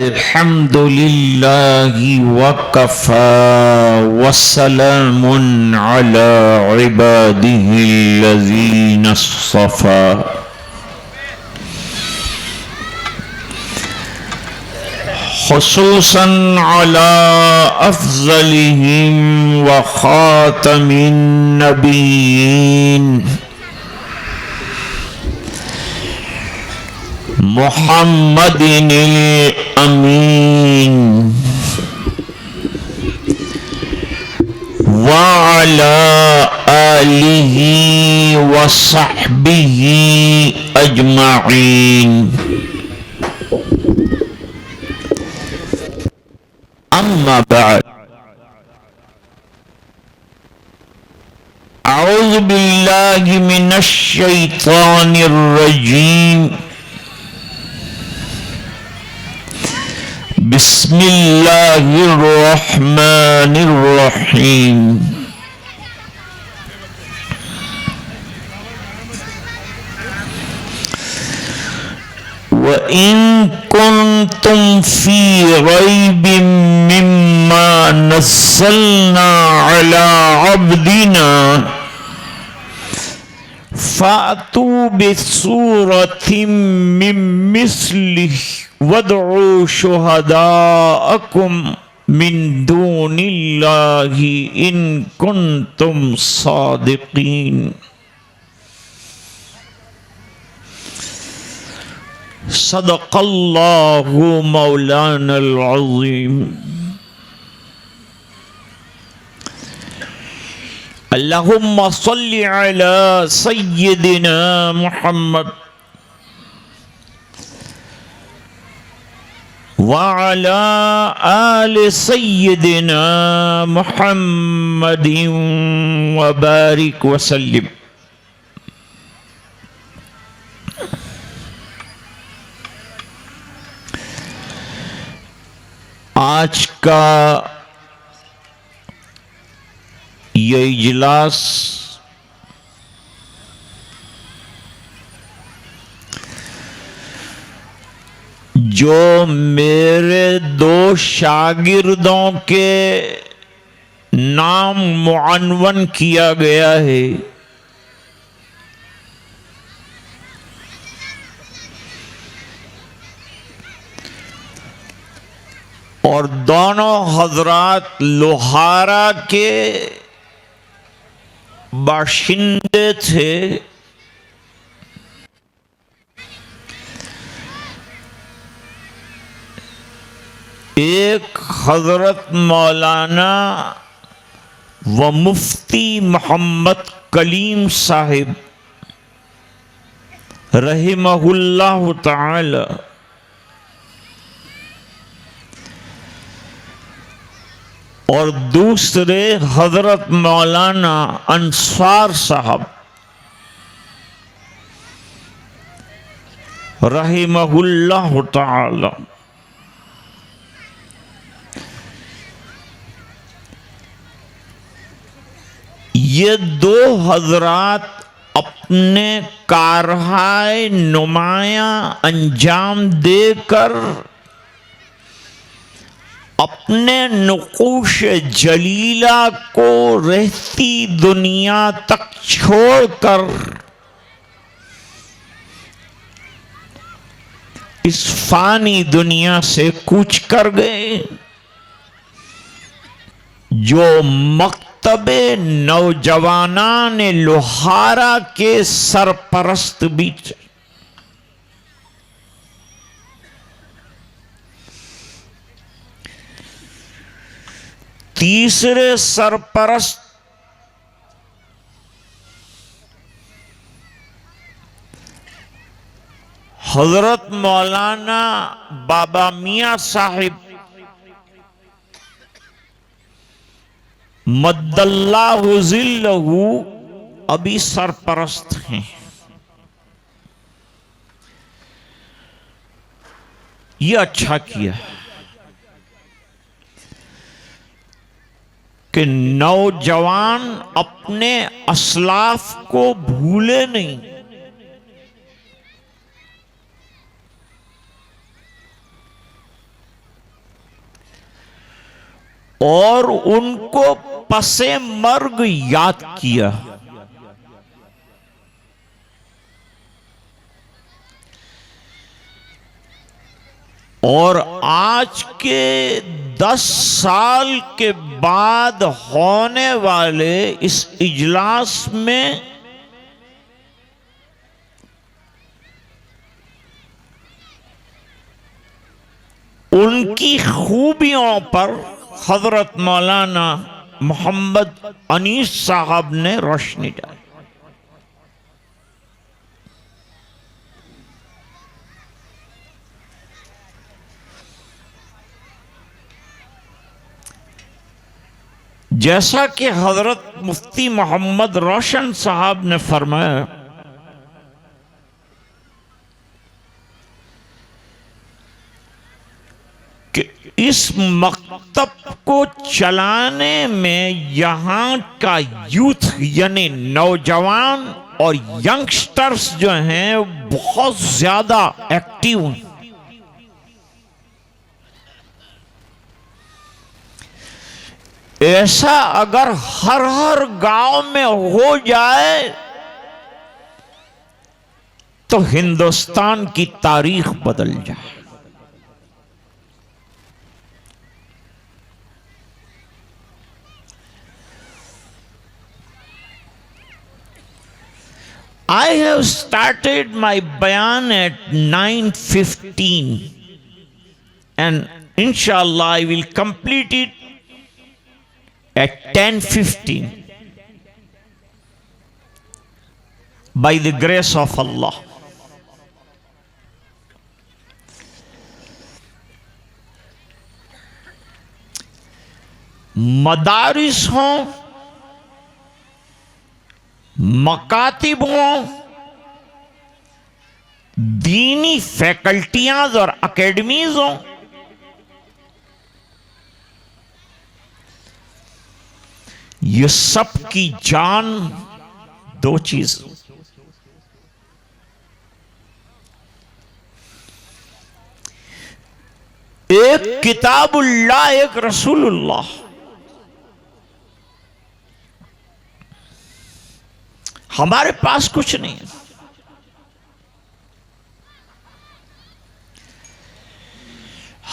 अल्हम्दुलिल्लाहि वकफ़ा वस्सलामुन अला इबादिहिल्लज़ीना अस्सफ़ा। खुसूसन अला अफ़ज़लिहिम व ख़ातमिन नबिय्यीन मुहम्मदिनिल अमीन व अला आलिहि व सहबिहि अजमईन। अम्मा बाद, अऊज़ु बिल्लाहि मिनश शैतानिर रजीम। बिस्मिल्लाहिर्रहमानिर्रहीम। व इन कुन्तुम फी रैबिम मिम्मा नज़्ज़लना अला अब्दिना फ़ातू बिसूरतिम मिन मिस्लिहि वदउ शुहदाअकुम मिन दूनिल्लाहि इन कुन्तुम सादिकीन। सदक़ल्लाहु मौलानल अज़ीम। अल्लाहुम्मा सल्लि अला सय्यिदिना मुहम्मद व अला आलि सय्यिदिना मुहम्मदिन व बारिक व सल्लिम। आज का ये इजलास जो मेरे दो शागिर्दों के नाम मुअन्वन किया गया है, और दोनों हजरात लोहारा के बाशिंदे थे, एक हजरत मौलाना व मुफ्ती मोहम्मद कलीम साहिब रहिमहुल्लाह ताला, और दूसरे हजरत मौलाना अंसार साहब रहिमहुल्लाह ताला। ये दो हजरात अपने कारहाय नुमाया अंजाम देकर अपने नुकूश जलीला को रहती दुनिया तक छोड़कर इस फानी दुनिया से कूच कर गए, जो मकतबे नौजवानान लोहारा के सरपरस्त बीच तीसरे सरपरस्त हजरत मौलाना बाबा मियां साहिब मद्दल्लाहु ज़िल्लहु अभी सरपरस्त हैं। ये अच्छा किया कि नौजवान अपने असलाफ को भूले नहीं, और उनको पसे मर्ग याद किया। और आज के 10 साल के बाद होने वाले इस इजलास में उनकी खूबियों पर हजरत मौलाना मोहम्मद अनीस साहब ने रोशनी डाली। जैसा कि हजरत मुफ्ती मोहम्मद रोशन साहब ने फरमाया कि इस मकतब को चलाने में यहाँ का यूथ यानी नौजवान और यंगस्टर्स जो हैं बहुत ज्यादा एक्टिव हैं। ऐसा अगर हर गांव में हो जाए तो हिंदुस्तान की तारीख बदल जाए। I have started my bayan at 9:15 and inshallah I will complete it at 10:15 by the grace of Allah. मदारिस हों, मकातिब हों, दीनी फैकल्टियां और अकेडमीज हों, ये सब की जान दो चीज, एक किताबुल्लाह, एक रसूलुल्लाह। हमारे पास कुछ नहीं है।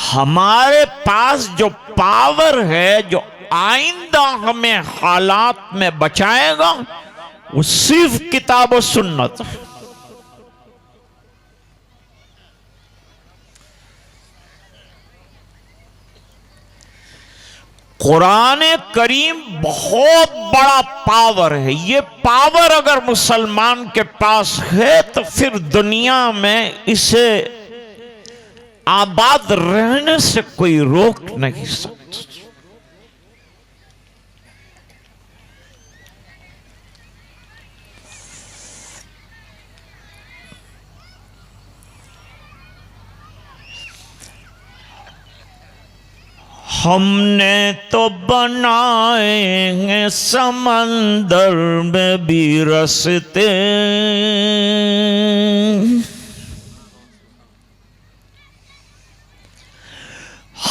हमारे पास जो पावर है, जो आइंदा हमें हालात में बचाएगा, वो सिर्फ किताब और सुन्नत है। कुरान करीम बहुत बड़ा पावर है। ये पावर अगर मुसलमान के पास है तो फिर दुनिया में इसे आबाद रहने से कोई रोक नहीं सकता। हमने तो बनाएंगे समंदर में भी रास्ते,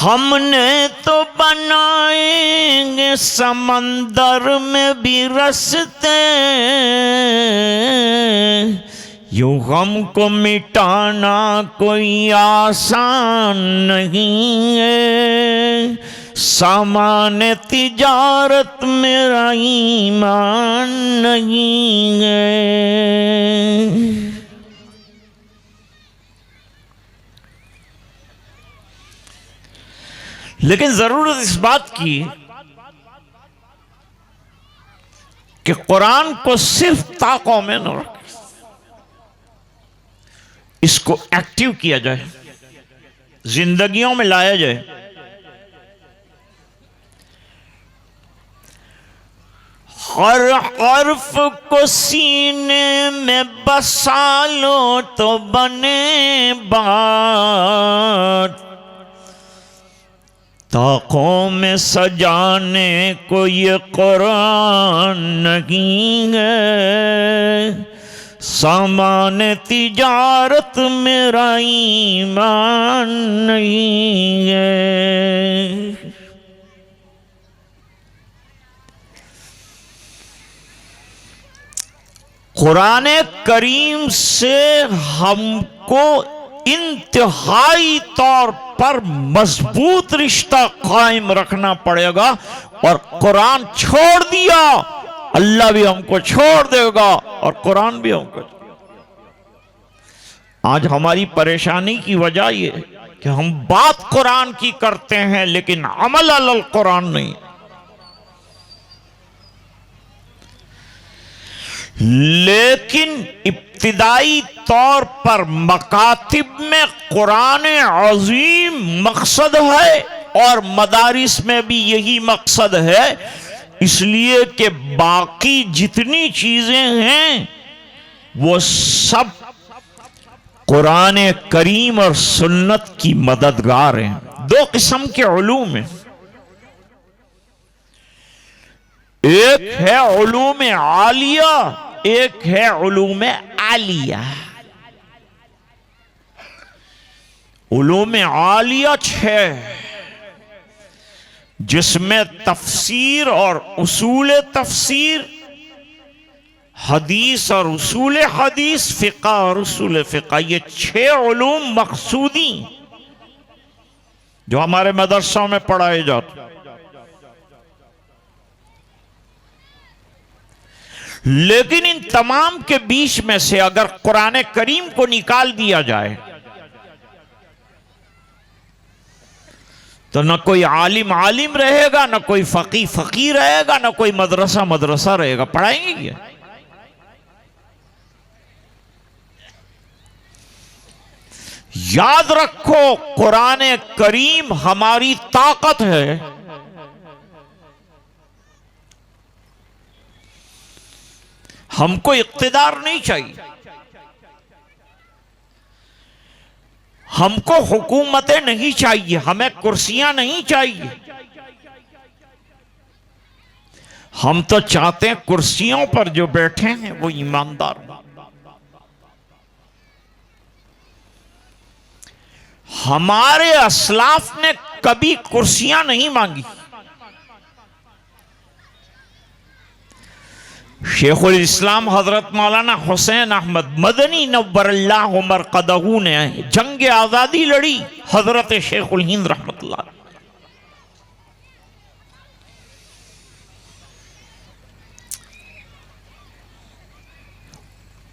हमने तो बनाएंगे समंदर में भी रास्ते, यूं हमको मिटाना कोई आसान नहीं है, सामान्य तिजारत मेरा ईमान नहीं है। लेकिन जरूरत इस बात की कि कुरान को सिर्फ ताकों में न रखें, इसको एक्टिव किया जाए, जिंदगियों में लाया जाए। हर हर्फ को सीने में बसा लो तो बने बात, ताकों में सजाने को ये कुरान नहीं है, सामान तिजारत मेरा ईमान नहीं है। कुरान करीम से हमको इंतहाई तौर पर मजबूत रिश्ता कायम रखना पड़ेगा। और कुरान छोड़ दिया, अल्लाह भी हमको छोड़ देगा और कुरान भी हमको। आज हमारी परेशानी की वजह यह कि हम बात कुरान की करते हैं लेकिन अमल अल कुरान नहीं। लेकिन इब्तिदाई तौर पर मकातिब में कुरान अजीम मकसद है और मदारिस में भी यही मकसद है, इसलिए कि बाकी जितनी चीजें हैं वो सब कुरान करीम और सुन्नत की मददगार हैं। दो किस्म के उलूम हैं, एक है उलूम आलिया, एक है उलूम आलिया। उलूम आलिया 6, जिसमें तफसीर और उसूल तफसीर, हदीस और उसूल हदीस, फिक़ा और उसूल फिक़ा, ये 6 उलूम मक़सूदी जो हमारे मदरसों में पढ़ाए जाते। लेकिन इन तमाम के बीच में से अगर कुरान करीम को निकाल दिया जाए तो न कोई आलिम आलिम रहेगा, न कोई फकी फकी रहेगा, न कोई मदरसा मदरसा रहेगा। पढ़ाएंगे क्या? याद रखो, कुरान करीम हमारी ताकत है। हमको इख्तिदार नहीं चाहिए, हमको हुकूमतें नहीं चाहिए, हमें कुर्सियां नहीं चाहिए। हम तो चाहते हैं कुर्सियों पर जो बैठे हैं वो ईमानदार। हमारे असलाफ ने कभी कुर्सियां नहीं मांगी। शेखुल इस्लाम हजरत मौलाना हुसैन अहमद मदनी नव्वरल्लाहु मरक़दहू ने जंग आज़ादी लड़ी, हजरत शेखुल हिंद रहमतुल्लाह।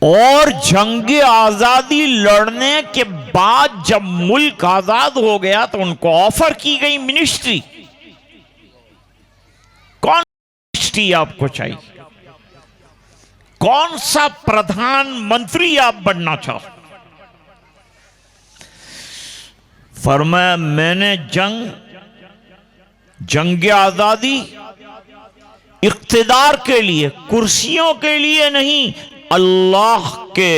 और जंग आज़ादी लड़ने के बाद जब मुल्क आज़ाद हो गया तो उनको ऑफर की गई मिनिस्ट्री। कौन मिनिस्ट्री आपको चाहिए? कौन सा प्रधानमंत्री आप बनना चाहते? फरमाया मैंने जंग आज़ादी इख्तिदार के लिए, कुर्सियों के लिए नहीं, अल्लाह के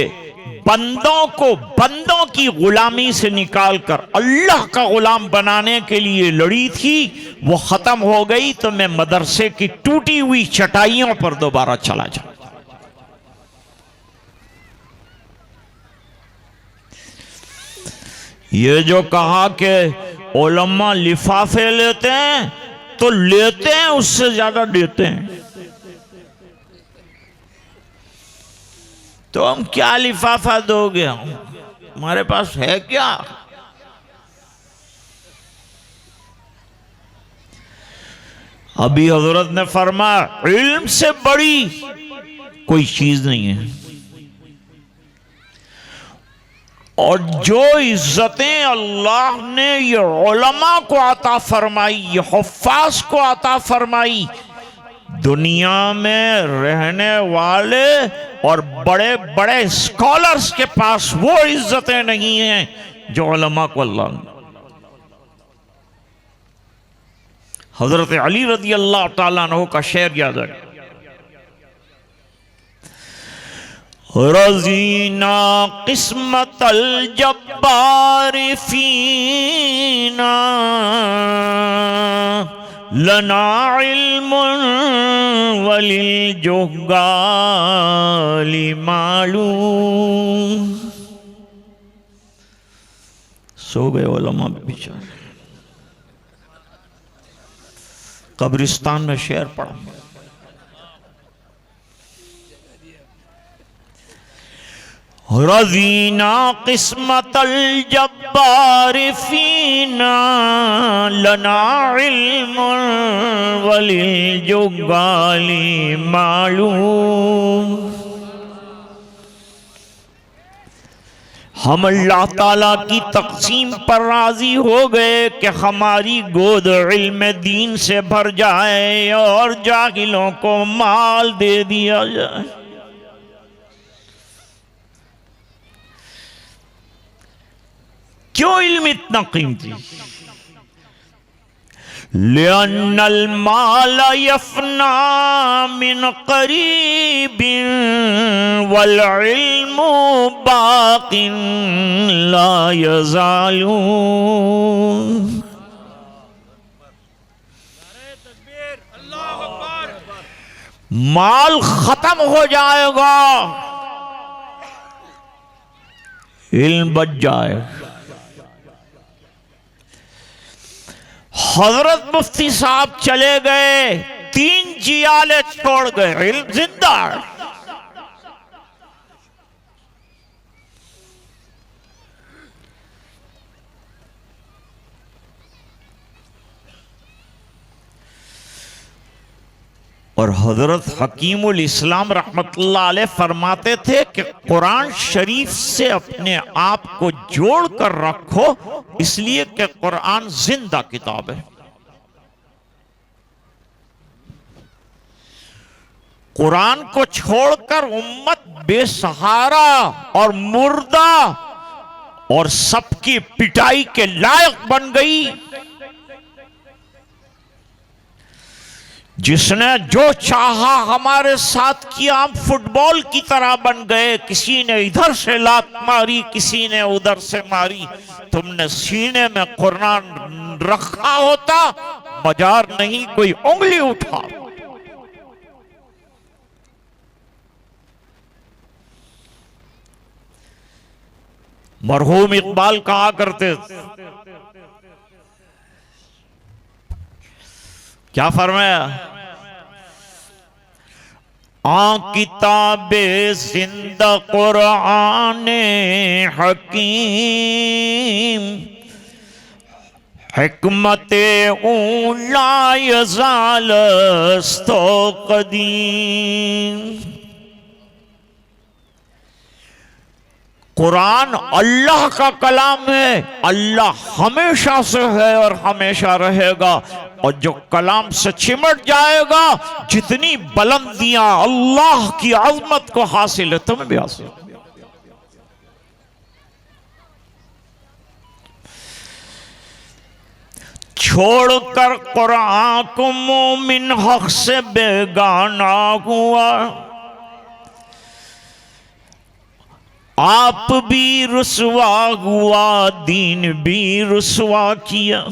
बंदों की गुलामी से निकालकर अल्लाह का गुलाम बनाने के लिए लड़ी थी। वो खत्म हो गई तो मैं मदरसे की टूटी हुई चटाइयों पर दोबारा चला जाऊं। ये जो कहा कि उलमा लिफाफे लेते हैं, तो लेते हैं, उससे ज्यादा देते हैं। तो हम क्या लिफाफा दोगे? हमारे पास है क्या? अभी हजरत ने फरमाया इल्म से बड़ी कोई चीज नहीं है। और जो इज्जतें अल्लाह ने ये उलमा को अता फरमाई, ये हुफ्फाज को अता फरमाई, दुनिया में रहने वाले और बड़े बड़े स्कॉलर्स के पास वो इज्जतें नहीं हैं जो उलमा को अल्लाह ने। हजरत अली रज़ी अल्लाह ताला अन्हु का शेर याद है, रज़ीना किस्मतल जब्बार फीना लना इल्मुन वलिल जुहगाली मालूम। सो गए उलमा बेचारे, कब्रिस्तान में शेर पड़ा। रज़ीना किस्मतल जब्बार फीना लना इल्मुन वलिल जुगाली मालूम। हम अल्लाह ताला की तक़सीम पर राज़ी हो गए कि हमारी गोद इल्म दीन से भर जाए और जाहिलों को माल दे दिया जाए। क्यों इल्म इतना कीमती? लिअन्नल माल यफना मिन करीबिन वल इल्मु बाकिन ला यज़ालू। माल खत्म हो जाएगा, इल्म बच जाएगा। हजरत मुफ्ती साहब चले गए, 3 जियाले छोड़ गए, इल्म जिंदा है। और हजरत हकीमुल इस्लाम रहमतुल्लाह अलैह फरमाते थे कि कुरान शरीफ से अपने आप को जोड़ कर रखो, इसलिए कि कुरान जिंदा किताब है। कुरान को छोड़कर उम्मत बेसहारा और मुर्दा और सबकी पिटाई के लायक बन गई। जिसने जो चाहा हमारे साथ किया, हम फुटबॉल की तरह बन गए। किसी ने इधर से लात मारी, किसी ने उधर से मारी। तुमने सीने में कुरान रखा होता, मजार नहीं कोई उंगली उठा। मरहूम इकबाल कहा करते, क्या फरमाया? किताबे जिंदा कुरान हकीम हिकमते ऊला यज़ालस्तो कदीम। कुरान अल्लाह का कलाम है, अल्लाह हमेशा से है और हमेशा रहेगा। और जो कलाम से चिमट जाएगा, जितनी बुलंदियां अल्लाह की अज़मत को हासिल है, तुम्हें भी हासिल। छोड़कर कुरान को मोमिन हक से बेगाना हुआ। आप भी रुसवा हुआ, दीन भी रुसवा किया।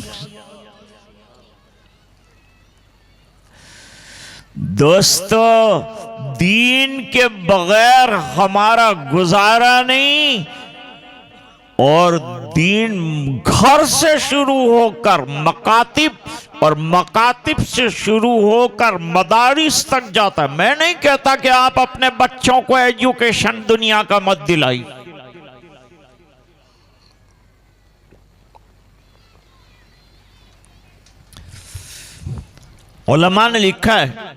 दोस्तों, दीन के बगैर हमारा गुजारा नहीं। और दीन घर से शुरू होकर मकातिब और मकातिब से शुरू होकर मदारिस तक जाता है। मैं नहीं कहता कि आप अपने बच्चों को एजुकेशन दुनिया का मत दिलाई। उलमा ने लिखा है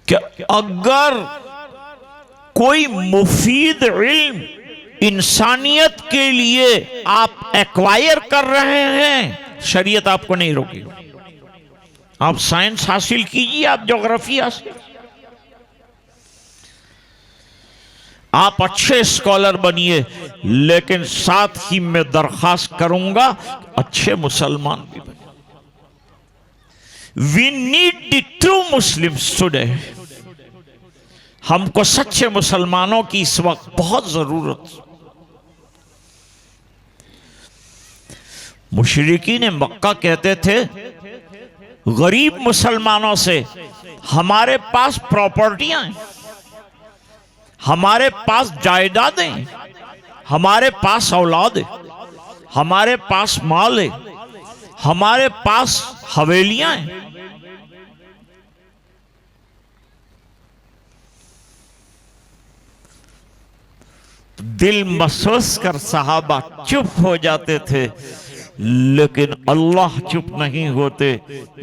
कि अगर कोई मुफीद इल्म इंसानियत के लिए आप एक्वायर कर रहे हैं, शरीयत आपको नहीं रोकेगी। आप साइंस हासिल कीजिए, आप ज्योग्राफी हासिल, आप अच्छे स्कॉलर बनिए, लेकिन साथ ही मैं दरखास्त करूंगा अच्छे मुसलमान भी बनिए। We need the true Muslims today. हमको सच्चे मुसलमानों की इस वक्त बहुत जरूरत। मुशरिकीन मक्का कहते थे गरीब मुसलमानों से, हमारे पास प्रॉपर्टियां हैं, हमारे पास जायदादें, हमारे पास औलाद है, हमारे पास माल है, हमारे पास हवेलियां हैं। दिल महसूस कर सहाबा चुप हो जाते थे, लेकिन अल्लाह चुप नहीं होते।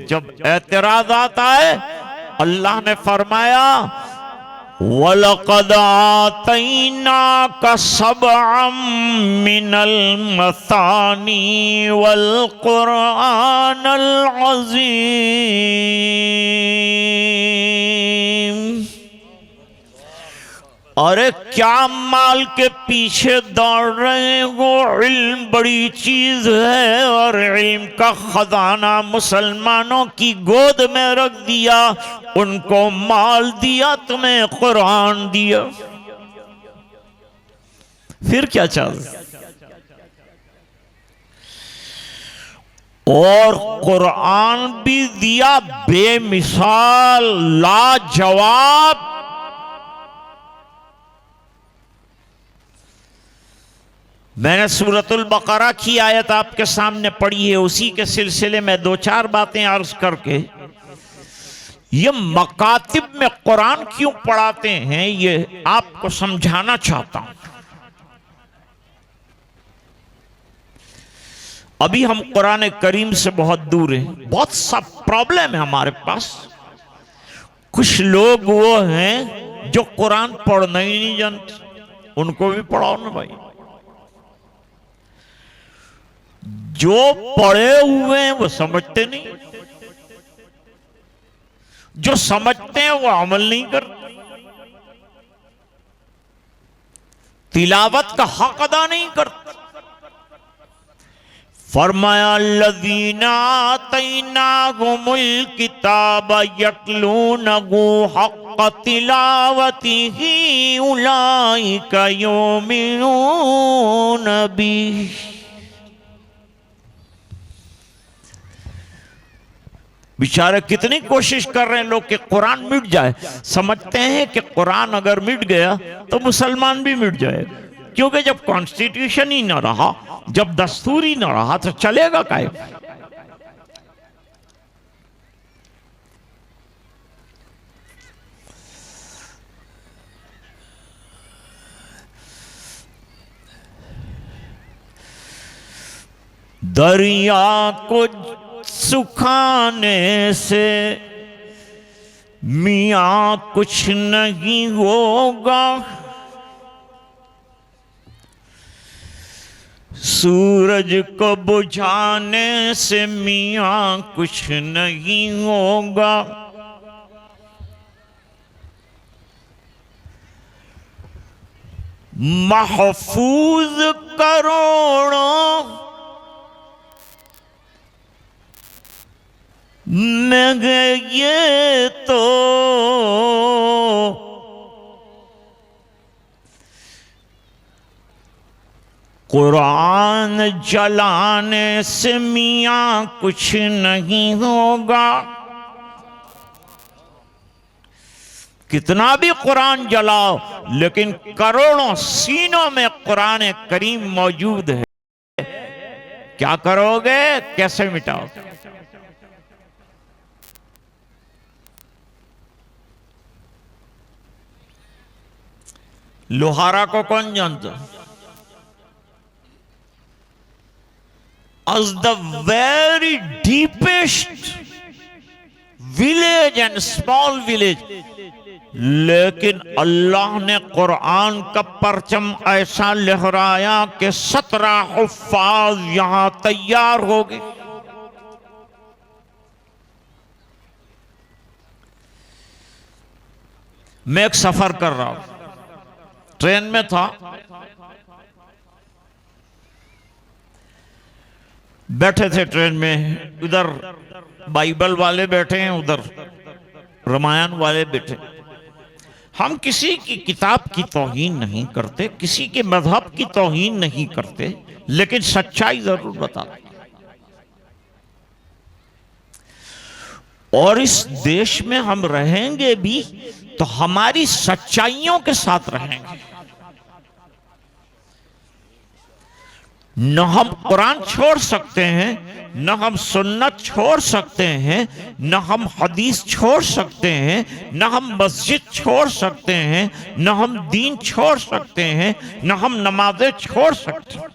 जब एतराज आता है, अल्लाह ने फरमाया वलक़द आतैनाका सबअम मिनल मसानी वल क़ुरआनल अज़ीम। अरे क्या माल के पीछे दौड़ रहे हो, इल्म बड़ी चीज है और इल्म का खजाना मुसलमानों की गोद में रख दिया, उनको माल दिया, तुम्हें कुरान दिया, फिर क्या चाहिए? और कुरान भी दिया बेमिसाल लाजवाब। मैंने सूरतुल बकरा की आयत आपके सामने पढ़ी है, उसी के सिलसिले में दो चार बातें अर्ज करके ये मकातिब में कुरान क्यों पढ़ाते हैं ये आपको समझाना चाहता हूं। अभी हम कुरान करीम से बहुत दूर हैं, बहुत सा प्रॉब्लम है हमारे पास। कुछ लोग वो हैं जो कुरान पढ़ना ही नहीं जानते, उनको भी पढ़ाओ ना भाई। जो पढ़े हुए हैं वो समझते नहीं, जो समझते हैं वो अमल नहीं करते, तिलावत का हक अदा नहीं करते। फरमाया लज़ीना आतैनाहुमुल किताब यतलूनहु हक़्क़ तिलावतिही उलाइका युमिनून बिही। बेचारे कितनी कोशिश कर रहे हैं लोग कि कुरान मिट जाए। समझते हैं कि कुरान अगर मिट गया तो मुसलमान भी मिट जाएगा, क्योंकि जब कॉन्स्टिट्यूशन ही ना रहा, जब दस्तूर ही ना रहा तो चलेगा काहे? दरिया को सुखाने से मियाँ कुछ नहीं होगा, सूरज को बुझाने से मियाँ कुछ नहीं होगा। महफूज करोड़ों मगर ये तो कुरान जलाने से मियाँ कुछ नहीं होगा। कितना भी कुरान जलाओ, लेकिन करोड़ों सीनों में कुरान करीम मौजूद है, क्या करोगे, कैसे मिटाओगे? लोहारा को कौन जानता? As the very deepest village and small village, लेकिन अल्लाह ने कुरान का परचम ऐसा लहराया कि 17 हुफ्फाज यहां तैयार हो गए। मैं एक सफर कर रहा हूं, ट्रेन में था, बैठे थे ट्रेन में, इधर बाइबल वाले बैठे हैं, उधर रामायण वाले बैठे। हम किसी की किताब की तौहीन नहीं करते, किसी के मजहब की तौहीन नहीं करते, लेकिन सच्चाई जरूर बताते। और इस देश में हम रहेंगे भी तो हमारी सच्चाइयों के साथ रहेंगे। न हम कुरान छोड़ सकते हैं, न हम सुन्नत छोड़ सकते हैं, न हम हदीस छोड़ सकते हैं, न हम मस्जिद छोड़ सकते हैं, न हम दीन छोड़ सकते हैं, न हम नमाजें छोड़ सकते हैं।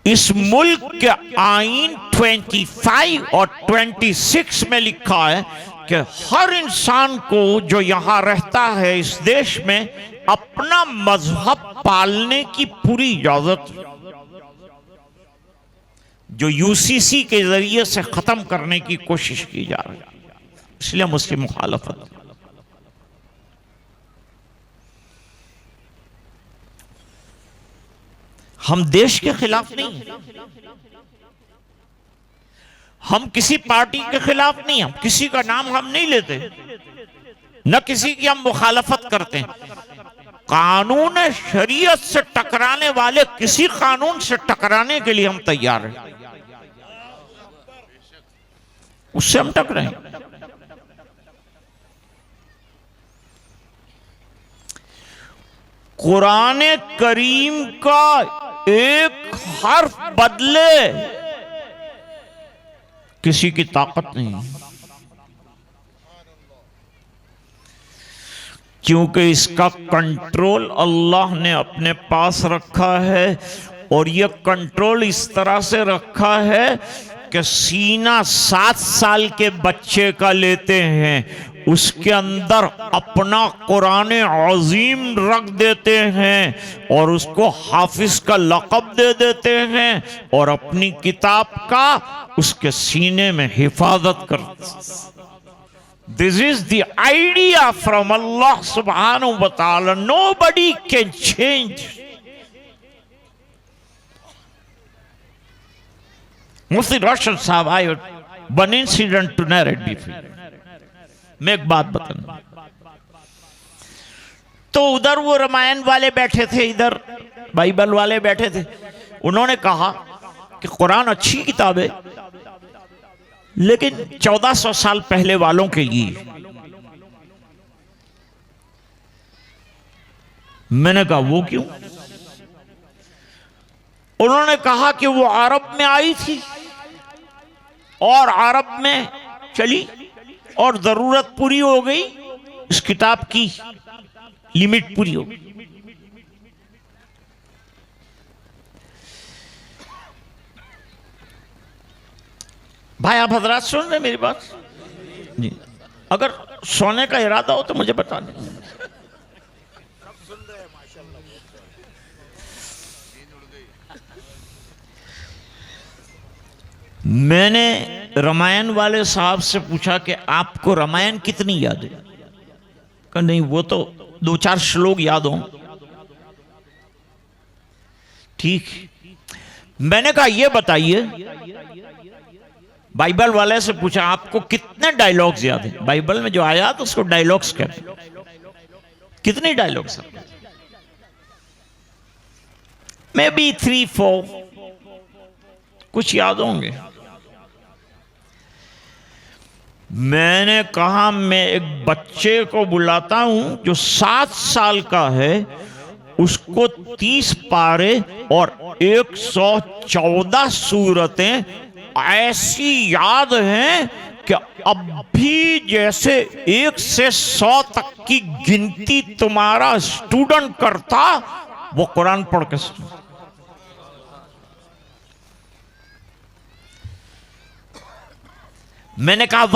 इस मुल्क के आईन 25 और 26 में लिखा है कि हर इंसान को जो यहां रहता है इस देश में अपना मजहब पालने की पूरी इजाजत, जो यूसीसी के जरिए से खत्म करने की कोशिश की जा रही है, इसलिए हम उसकी मुखालफत। हम देश के खिलाफ नहीं, हम किसी पार्टी के खिलाफ नहीं, हम किसी का नाम हम नहीं लेते, न किसी की हम मुखालफत करते हैं। कानून शरीयत से टकराने वाले किसी कानून से टकराने के लिए हम तैयार हैं, उससे हम टकराएं। कुरान करीम का एक हर्फ बदले किसी की ताकत नहीं, क्योंकि इसका कंट्रोल अल्लाह ने अपने पास रखा है। और यह कंट्रोल इस तरह से रखा है कि सीना 7 साल के बच्चे का लेते हैं, उसके अंदर अपना कुरान अजीम रख देते हैं और उसको हाफिज का लक़ब दे देते हैं और अपनी किताब का उसके सीने में हिफाजत करते हैं। This is the idea from Allah subhanahu wa ta'ala. Nobody can change. मुफ्ती रोशन साहब, I one incident to narrate briefly. मैं एक बात बताऊं। तो उधर वो रामायण वाले बैठे थे, इधर बाइबल वाले बैठे थे। उन्होंने कहा कि कुरान अच्छी किताब है, लेकिन 1400 साल पहले वालों के लिए। मैंने कहा वो क्यों? उन्होंने कहा कि वो अरब में आई थी और अरब में चली और जरूरत पूरी हो गई, इस किताब की लिमिट पूरी हो गई। भाई आप हजरात सुन रहे मेरी बात जी? अगर सोने का इरादा हो तो मुझे बता दें। मैंने रामायण वाले साहब से पूछा कि आपको रामायण कितनी याद है? कहा नहीं, वो तो 2-4 श्लोक याद हो। ठीक, मैंने कहा ये बताइए, बाइबल वाले से पूछा आपको कितने डायलॉग्स याद है? बाइबल में जो आया तो उसको डायलॉग्स कहते हैं। कितने डायलॉग्स? मे बी 3-4 कुछ याद होंगे। मैंने कहा मैं एक बच्चे को बुलाता हूं जो 7 साल का है, उसको 30 पारे और 114 सूरतें ऐसी याद हैं कि अब भी जैसे 1 से 100 तक की गिनती तुम्हारा स्टूडेंट करता, वो कुरान पढ़ के। मैंने कहा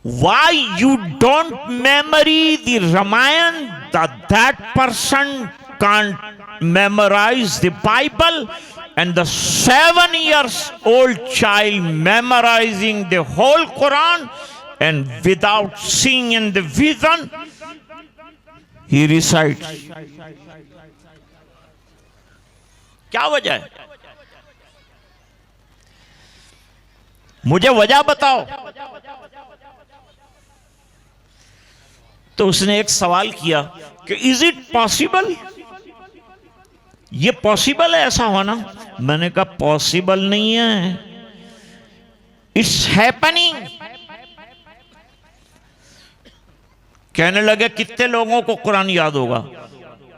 why you don't memory the Ramayana, that person can't memorize the Bible, and the 7 years old child memorizing the whole Quran, and without seeing in the vision he recites. क्या वजह है? मुझे वजह बताओ। तो उसने एक सवाल किया कि इज इट पॉसिबल, ये पॉसिबल है ऐसा होना? मैंने कहा पॉसिबल नहीं है, इट्स हैपनिंग। कहने लगे कितने लोगों को कुरान याद होगा?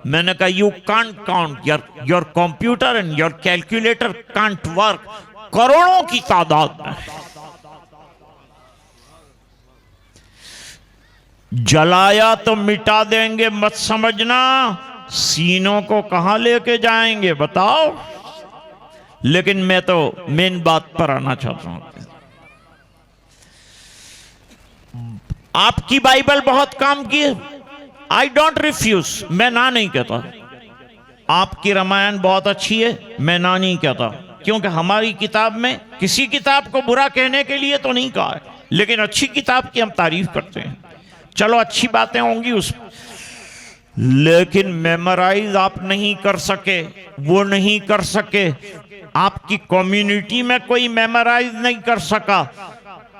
मैंने कहा you can't count, your computer and your calculator can't work. करोड़ों की तादाद में। जलाया तो मिटा देंगे मत समझना, सीनों को कहां लेके जाएंगे बताओ। लेकिन मैं तो मेन बात पर आना चाहता हूं। आपकी बाइबल बहुत काम की है, आई डोंट रिफ्यूज, मैं ना नहीं कहता। आपकी रामायण बहुत अच्छी है, मैं ना नहीं कहता, क्योंकि हमारी किताब में किसी किताब को बुरा कहने के लिए तो नहीं कहा है, लेकिन अच्छी किताब की हम तारीफ करते हैं। चलो अच्छी बातें होंगी उसमें, लेकिन मेमोराइज आप नहीं कर सके, वो नहीं कर सके, आपकी कम्युनिटी में कोई मेमोराइज नहीं कर सका।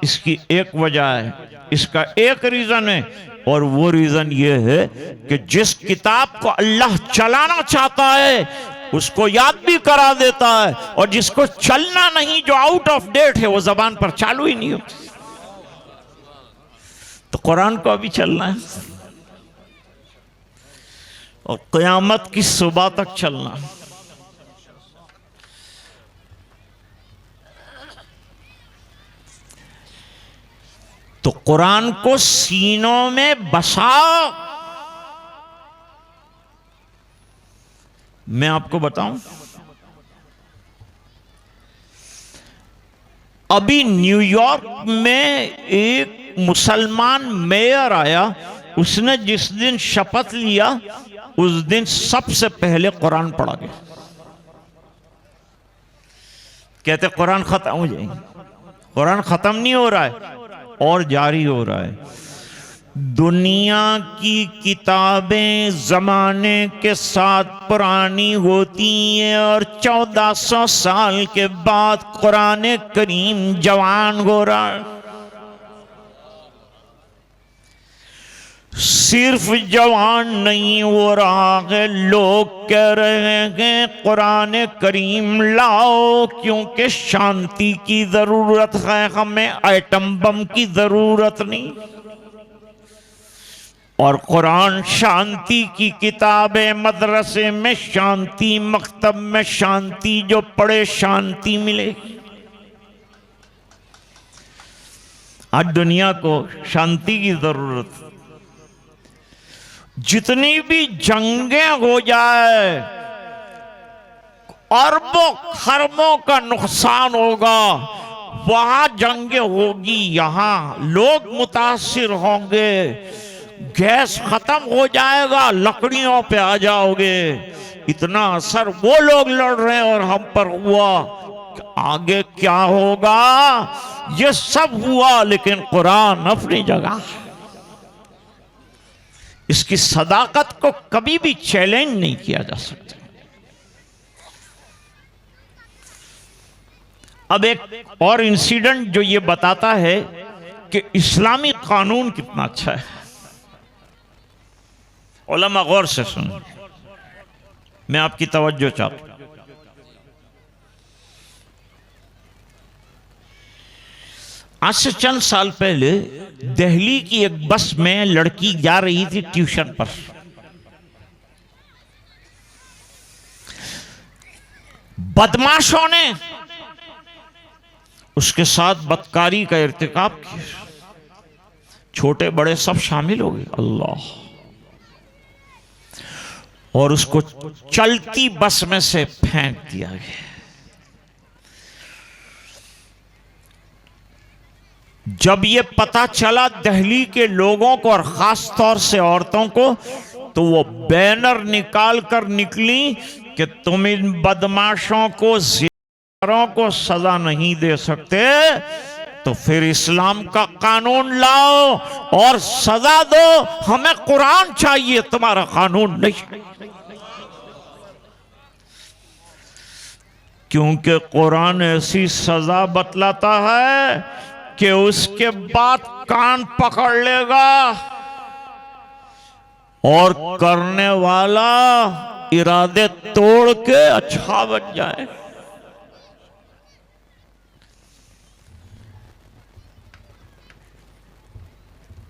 इसकी एक वजह है, इसका एक रीजन है, और वो रीजन ये है कि जिस किताब को अल्लाह चलाना चाहता है उसको याद भी करा देता है, और जिसको चलना नहीं, जो आउट ऑफ डेट है, वो जबान पर चालू ही नहीं होती। तो कुरान को अभी चलना है और क़यामत की सुबह तक चलना। तो कुरान को सीनों में बसाओ। मैं आपको बताऊं, अभी न्यूयॉर्क में एक मुसलमान मेयर आया, उसने जिस दिन शपथ लिया उस दिन सबसे पहले कुरान पढ़ा गया। कहते कुरान खत्म हो जाएंगे, कुरान खत्म नहीं हो रहा है और जारी हो रहा है। दुनिया की किताबें जमाने के साथ पुरानी होती हैं और 1400 साल के बाद कुरान करीम जवान हो रहा है। सिर्फ जवान नहीं हो रहा है, लोग कह रहे हैं कुरान करीम लाओ, क्योंकि शांति की जरूरत है, हमें एटम बम की जरूरत नहीं। और कुरान शांति की किताब है, मदरसे में शांति, मकतब में शांति, जो पढ़े शांति मिलेगी। आज दुनिया को शांति की जरूरत। जितनी भी जंगें हो जाए, अरबों खरबों का नुकसान होगा, वहां जंगें होगी, यहां लोग मुतासिर होंगे, गैस खत्म हो जाएगा, लकड़ियों पे आ जाओगे। इतना असर वो लोग लड़ रहे हैं और हम पर हुआ, आगे क्या होगा? ये सब हुआ, लेकिन कुरान अपनी जगह। इसकी सदाकत को कभी भी चैलेंज नहीं किया जा सकता। अब एक और इंसिडेंट जो ये बताता है कि इस्लामी कानून कितना अच्छा है। उलमा गौर से सुन, मैं आपकी तवज्जो चाहता हूं। आज से चंद साल पहले दिल्ली की एक बस में लड़की जा रही थी ट्यूशन पर। बदमाशों ने उसके साथ बदकारी का इर्तिकाब किया, छोटे बड़े सब शामिल हो गए। अल्लाह। और उसको चलती बस में से फेंक दिया गया। जब ये पता चला दिल्ली के लोगों को और खास तौर से औरतों को, तो वो बैनर निकाल कर निकली कि तुम इन बदमाशों को, ज़िनाकारों को सजा नहीं दे सकते, तो फिर इस्लाम का कानून लाओ और सजा दो। हमें कुरान चाहिए, तुम्हारा कानून नहीं। क्योंकि कुरान ऐसी सजा बतलाता है कि उसके बाद कान पकड़ लेगा और करने वाला इरादे तोड़ के अच्छा बन जाए।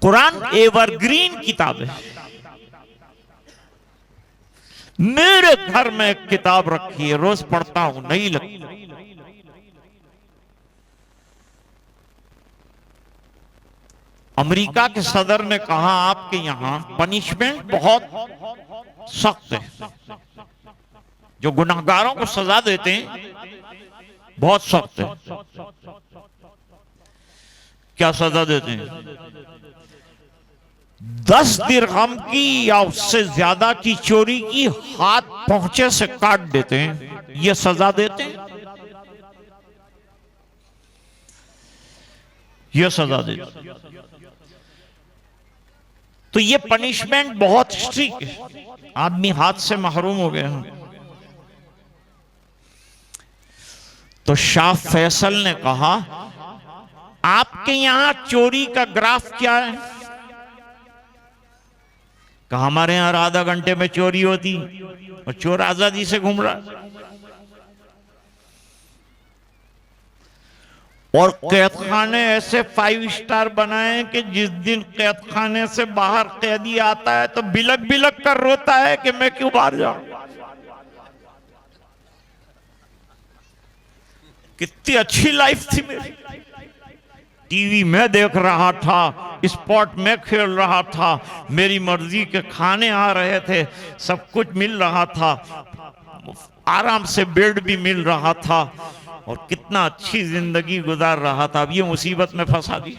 कुरान एवरग्रीन किताब है। मेरे घर में एक किताब रखी है, रोज पढ़ता हूं, नहीं लगती। अमेरिका के सदर ने कहा आपके यहां पनिशमेंट बहुत सख्त है, जो गुनाहगारों को सजा देते हैं बहुत सख्त है। क्या सजा देते हैं? 10 दिरहम की या उससे ज्यादा की चोरी की हाथ पहुंचे से काट देते हैं, यह सजा देते हैं, यह सजा देते हैं। तो ये पनिशमेंट बहुत स्ट्रिक्ट है, आदमी हाथ से महरूम हो गए हैं। तो शाह फैसल ने कहा आपके यहां चोरी का ग्राफ क्या है? कहा हमारे यहां आधा घंटे में चोरी होती और चोर आजादी से घूम रहा। और कैदखाने ऐसे 5 स्टार बनाए कि जिस दिन कैदखाने से बाहर कैदी आता है तो बिलक बिलक कर रोता है कि मैं क्यों बाहर जाऊं। कितनी अच्छी लाइफ थी मेरी, टीवी में देख रहा था, स्पोर्ट में खेल रहा था, मेरी मर्जी के खाने आ रहे थे, सब कुछ मिल रहा था, आराम से बेड भी मिल रहा था और कितना अच्छी जिंदगी गुजार रहा था। अब ये मुसीबत में फंसा दी।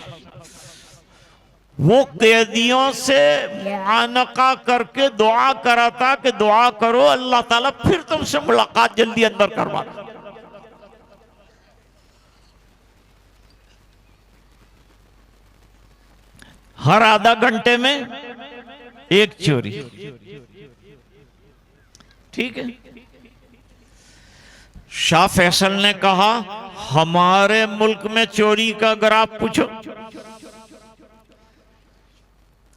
वो कैदियों से मुआनका करके दुआ करा था कि दुआ करो अल्लाह ताला फिर तुमसे मुलाकात जल्दी अंदर करवा। हर आधा घंटे में एक चोरी, ठीक है। शाह फैसल ने कहा हमारे मुल्क में चोरी का ग्राफ पूछो।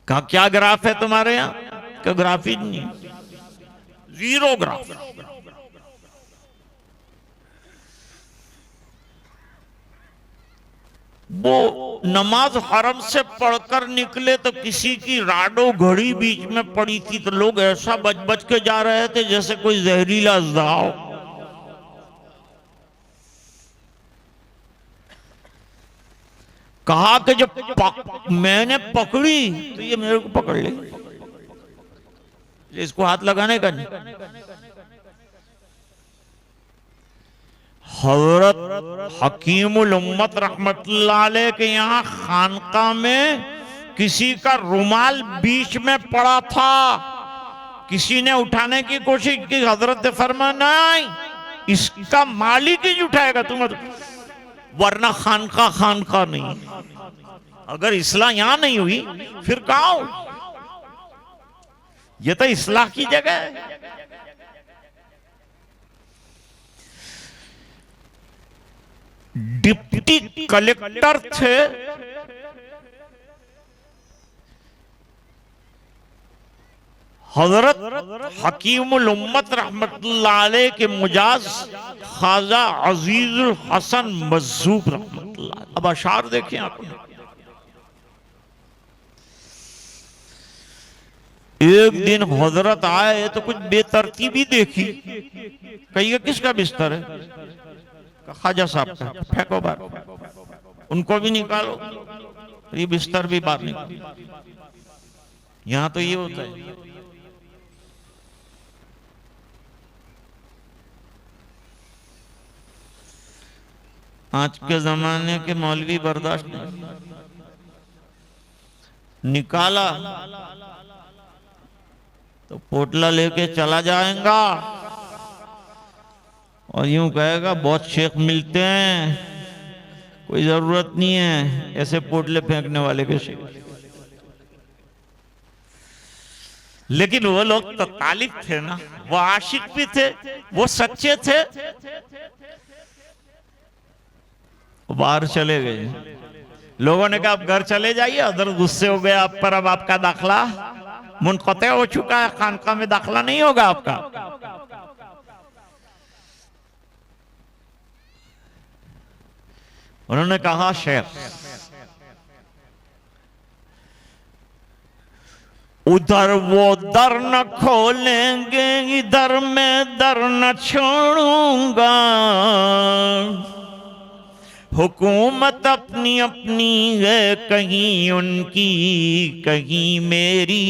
कहा क्या ग्राफ है तुम्हारे यहां? क्या ग्राफ ही नहीं, जीरो ग्राफ। वो नमाज हरम से पढ़कर निकले तो किसी की राडो घड़ी बीच में पड़ी थी, तो लोग ऐसा बच बच के जा रहे थे जैसे कोई जहरीला अज़दा हो। कहा कि जब मैंने पकड़ी तो ये मेरे को पकड़ ले, इसको हाथ लगाने का नहीं। हजरत हकीमुल उम्मत रहमतुल्लाह अलैह के यहाँ खानका में किसी का रुमाल बीच में पड़ा था, किसी ने उठाने की कोशिश की, हजरत ने फरमाया नहीं, इसका मालिक ही उठाएगा तुम, वरना खानका खानका नहीं। अगर इस्लाह यहां नहीं हुई फिर कहां हुई? ये तो इस्लाह की जगह है। डिप्टी कलेक्टर थे हजरत हकीमुल उम्मत रहमतुल्लाह अलैह के मुजाज ख्वाजा अजीजुल हसन मज़्ज़ूब रहमतुल्लाह। अब अशार देखें आपने। एक दिन हजरत आए तो कुछ बेतरतीबी देखी, कहिए किसका बिस्तर है? ख्वाजा साहब का। फेंको बाहर, उनको भी निकालो, ये बिस्तर भी बाहर निकालो। यहां तो ये होता है। आज के जमाने के मौलवी बर्दाश्त नहीं, निकाला तो पोटला लेके चला जाएगा और यूं कहेगा बहुत शेख मिलते हैं, कोई जरूरत नहीं है ऐसे पोटले फेंकने वाले के शेख। लेकिन वो लोग तो तालिब थे ना, वो आशिक भी थे, वो सच्चे थे। बाहर चले गए, लोगों ने कहा आप घर चले जाइए, अदर गुस्से हो गए आप पर, अब आपका दाखला मुनक़ते हो चुका है, खानका में दाखला नहीं होगा आपका। उन्होंने कहा शेख उधर वो दर न खोलेंगे, इधर मैं दर न छोड़ूंगा। हुकूमत अपनी अपनी है, कहीं उनकी कहीं मेरी।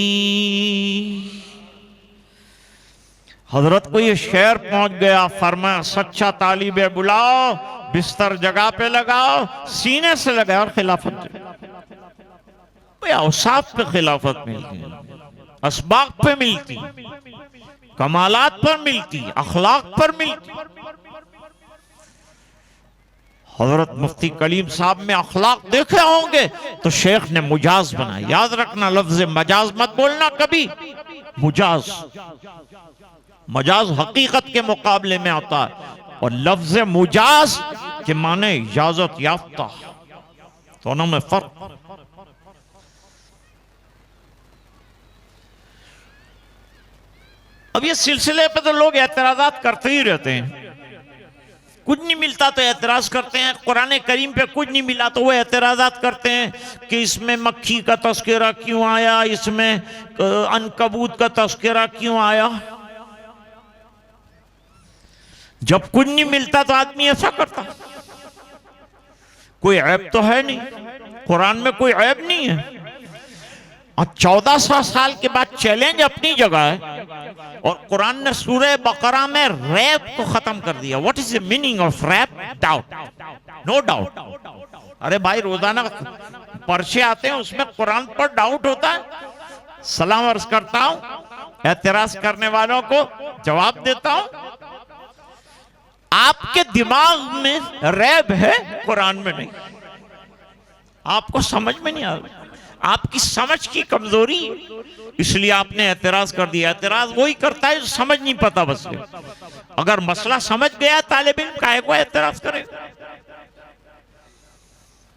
हजरत को ये शेर पहुंच गया, फरमाया सच्चा तालिब है बुलाओ, बिस्तर जगह पे लगाओ, सीने से लगाओ और खिलाफत औसाफ पे खिलाफत मिलती है, असबाक पे मिलती, कमालात पर मिलती, अखलाक पर मिलती। हजरत मुफ्ती कलीम साहब में अखलाक देखे होंगे तो शेख ने मुजाज बनाया। याद रखना, लफ्ज मजाज मत बोलना कभी। मुजाज, मजाज हकीकत के मुकाबले में आता है, और लफ्ज मुजाज के माने इजाजत याफ्ता, दोनों में फर्क। अब ये सिलसिले पे तो लोग एतराजात करते ही रहते हैं। कुछ नहीं मिलता तो एतराज करते हैं, कुरान करीम पे कुछ नहीं मिला तो वो एतराजात करते हैं कि इसमें मक्खी का तस्करा क्यों आया, इसमें अनकबूत का तस्करा क्यों आया। जब कुछ नहीं मिलता तो आदमी ऐसा करता। कोई ऐब तो है नहीं, कुरान में कोई ऐब नहीं है। और 1400 साल के बाद चैलेंज अपनी जगह है, और कुरान ने सूरह बकरा में रैप को खत्म कर दिया। What is the meaning of rap? Doubt, no doubt. अरे भाई, रोजाना पर्चे आते हैं, उसमें कुरान पर डाउट होता है। सलाम अर्ज करता हूं, एतराज करने वालों को जवाब देता हूं, आपके दिमाग में रैब है, कुरान में नहीं। आपको समझ में नहीं आ रहा, आपकी समझ की कमजोरी है, इसलिए आपने एतराज कर दिया। एतराज वही करता है जो समझ नहीं पता बस। अगर मसला समझ गया तालिब इल्म काहे को एतराज करेगा।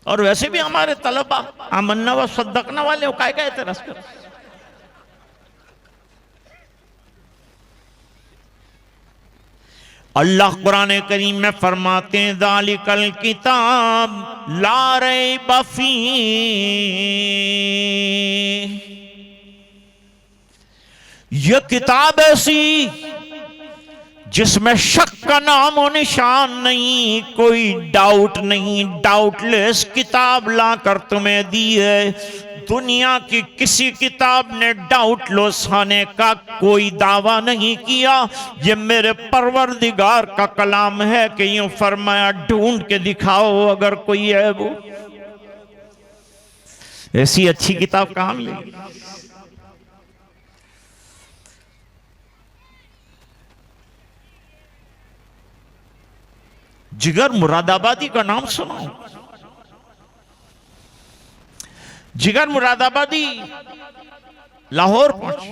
और वैसे भी हमारे तलबा आमन्ना व सद्दकना वाले काहे का एतराज कर। अल्लाह कुरान करीम में फरमाते हैं, ज़ालिकल किताब ला रैब फीह, यह किताब ऐसी जिसमें शक का नाम और निशान नहीं, कोई डाउट नहीं, डाउटलेस किताब लाकर तुम्हें दी है। दुनिया की किसी किताब ने डाउटलेस होने का कोई दावा नहीं किया। ये मेरे परवरदिगार का कलाम है कि यूं फरमाया, ढूंढ के दिखाओ अगर कोई है वो। ऐसी अच्छी किताब कहां मिलेगी? जिगर मुरादाबादी का नाम सुना? जिगर मुरादाबादी लाहौर पहुंचे,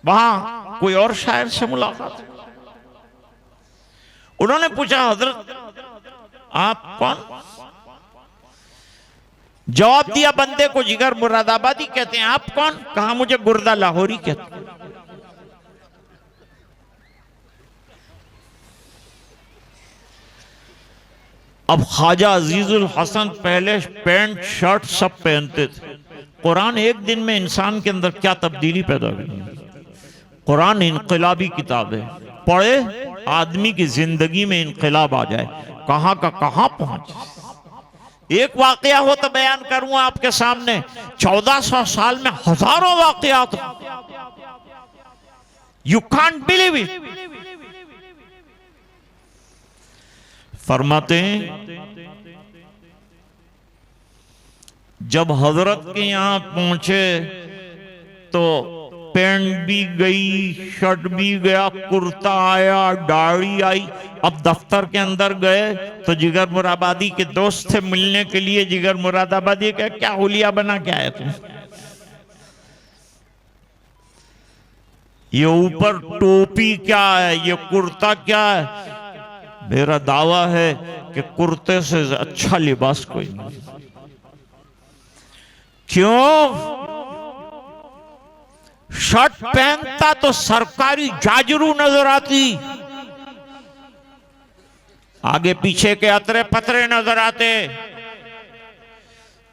वहां कोई और शायर से मुलाकात। उन्होंने पूछा, हजरत आप कौन? जवाब दिया बंदे को, जिगर मुरादाबादी कहते हैं। आप कौन? कहा मुझे गुर्दा लाहौरी कहते हैं। अब ख्वाजा अजीजुल हसन पहले पैंट शर्ट सब पहनते थे। कुरान एक दिन में इंसान के अंदर क्या तब्दीली पैदा की। कुरान इनकलाबी किताब है, पढ़े आदमी की जिंदगी में इनकलाब आ जाए। कहां का कहां पहुंचे। एक वाकया हो तो बयान करूं आपके सामने, 1400 साल में हजारों वाकयात। You can't believe it. फरमाते हैं, जब हजरत के यहां पहुंचे तो पैंट भी गई, शर्ट भी गया, कुर्ता आया, दाढ़ी आई। अब दफ्तर के अंदर गए तो जिगर मुरादाबादी के दोस्त थे मिलने के लिए। जिगर मुरादाबादी का क्या हुलिया बना के आया तुम? ये ऊपर टोपी क्या है, ये कुर्ता क्या है? मेरा दावा है कि कुर्ते से अच्छा लिबास कोई नहीं। क्यों? शर्ट पहनता तो सरकारी जाजरू नजर आती, आगे पीछे के अतरे पतरे नजर आते।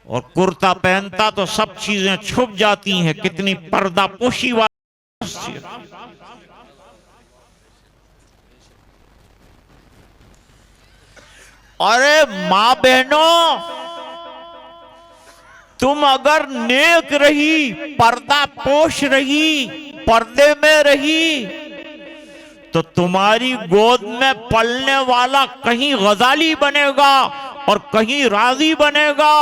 और कुर्ता पहनता तो सब चीजें छुप जाती हैं। कितनी पर्दापोशी वाली। अरे मां बहनों, तुम अगर नेक रही, पर्दा पोश रही, पर्दे में रही, तो तुम्हारी गोद में पलने वाला कहीं गजाली बनेगा और कहीं राजी बनेगा।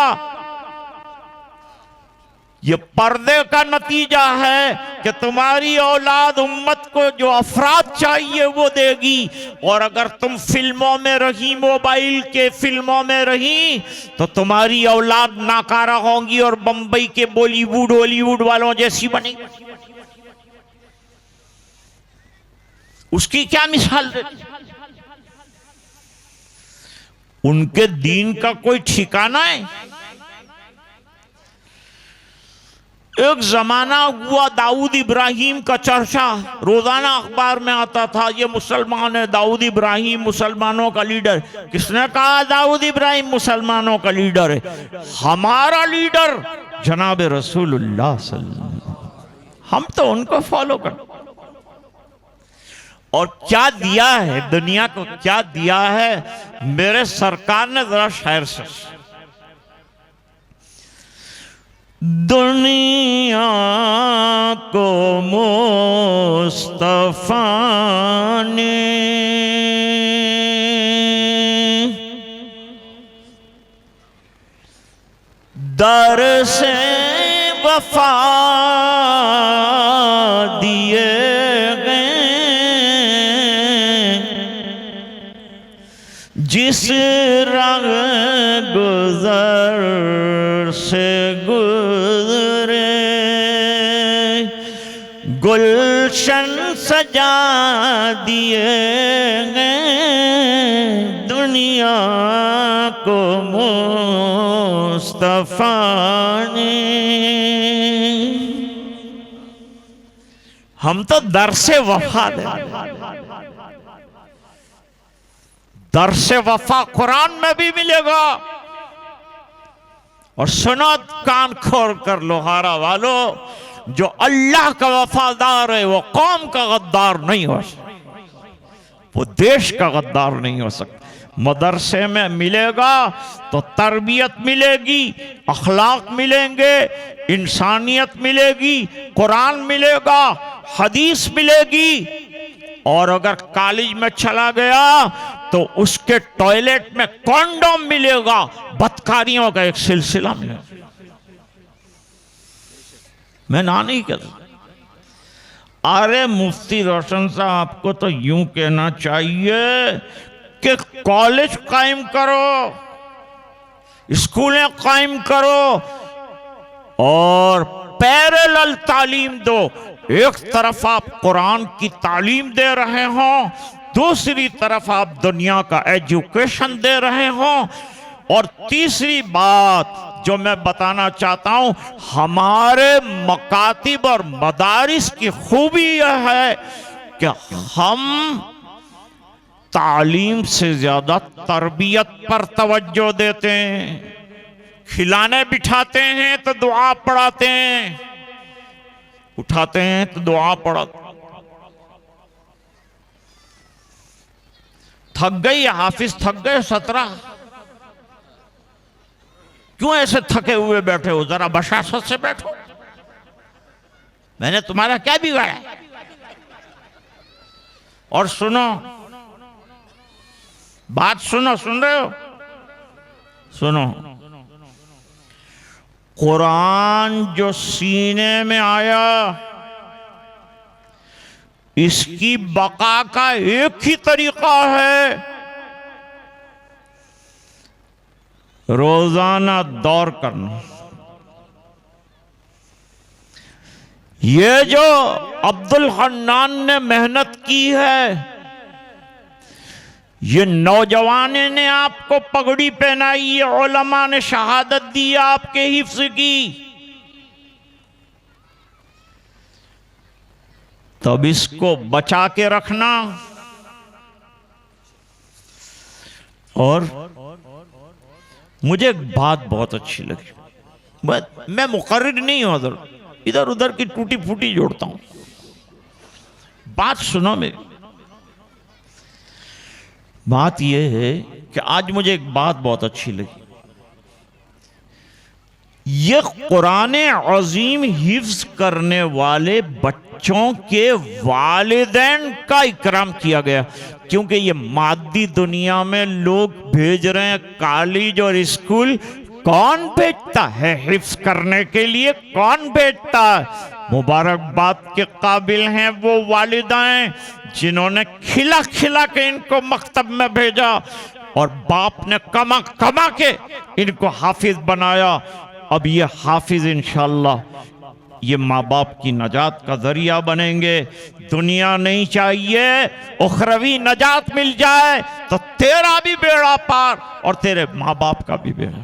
ये पर्दे का नतीजा है कि तुम्हारी औलाद उम्मत को जो अफराद चाहिए वो देगी। और अगर तुम फिल्मों में रही, मोबाइल के फिल्मों में रही, तो तुम्हारी औलाद नाकारा होंगी और बंबई के बॉलीवुड हॉलीवुड वालों जैसी बनेगी। उसकी क्या मिसाल दे? उनके दीन का कोई ठिकाना है? एक जमाना हुआ, दाऊद इब्राहिम का चर्चा रोजाना अखबार में आता था। ये मुसलमान है, दाऊद इब्राहिम मुसलमानों का लीडर। किसने कहा दाऊद इब्राहिम मुसलमानों का लीडर है? हमारा लीडर जनाब रसूलुल्लाह सल्लल्लाहु अलैहि वसल्लम। हम तो उनको फॉलो करते। और क्या दिया है दुनिया को, क्या दिया है मेरे सरकार ने? जरा शायर से, दुनिया को मुस्तफा ने दर से वफा दिए जिस रंग गुजर से गुजरे, गुलशन सजा दिए दुनिया को मुस्तफा ने। हम तो दर से वफा दे। दर से वफा कुरान में भी मिलेगा। और सुनो कान खोल कर लोहारा वालों, जो अल्लाह का वफादार है वो कौम का गद्दार नहीं हो सकता, वो देश का गद्दार नहीं हो सकता। मदरसे में मिलेगा तो तरबियत मिलेगी, अखलाक मिलेंगे, इंसानियत मिलेगी, कुरान मिलेगा, हदीस मिलेगी। और अगर कॉलेज में चला गया तो उसके टॉयलेट में कॉन्डोम मिलेगा, बदकारियों का एक सिलसिला मिलेगा। मैं ना नहीं कहता। अरे मुफ्ती रोशन साहब, आपको तो यूं कहना चाहिए कि कॉलेज कायम करो, स्कूलें कायम करो और पैरेलल तालीम दो। एक तरफ आप कुरान की तालीम दे रहे हो, दूसरी तरफ आप दुनिया का एजुकेशन दे रहे हो। और तीसरी बात जो मैं बताना चाहता हूं, हमारे मकातिब और मदारिस की खूबी यह है कि हम तालीम से ज्यादा तरबियत पर तवज्जो देते हैं। खिलाने बिठाते हैं तो दुआ पढ़ाते हैं, उठाते हैं तो दुआ पढ़ाते। थक गई हाफिज, थक गए 17, क्यों ऐसे थके हुए बैठे हो? जरा बशासत से बैठो। मैंने तुम्हारा क्या बिगाड़ा? और सुनो, बात सुनो, सुन रहे हो? सुनो, कुरान जो सीने में आया, इसकी बका का एक ही तरीका है, रोजाना दौर करना। ये जो अब्दुल हन्नान ने मेहनत की है, ये नौजवान ने आपको पगड़ी पहनाई, ये उलमा ने शहादत दी आपके हिफ्ज की, तब इसको बचा के रखना। और मुझे एक बात बहुत अच्छी लगी, मैं मुकर्रिर नहीं हूं, इधर उधर की टूटी फूटी जोड़ता हूं। बात सुनो मेरी। बात यह है कि आज मुझे एक बात बहुत अच्छी लगी। ये कुरान अजीम हिफ्ज करने वाले बच्चों के वालिदैन का इकराम किया गया, क्योंकि ये मादी दुनिया में लोग भेज रहे हैं कॉलेज और स्कूल। कौन भेजता है हिफ्ज करने के लिए? कौन भेजता है? मुबारकबाद के काबिल हैं वो वालिदाएं जिन्होंने खिला खिला के इनको मकतब में भेजा, और बाप ने कमा कमा के इनको हाफिज बनाया। अब ये हाफिज इंशाअल्लाह ये माँ बाप की नजात का जरिया बनेंगे। दुनिया नहीं चाहिए, उखरवी नजात मिल जाए तो तेरा भी बेड़ा पार और तेरे माँ बाप का भी बेड़ा।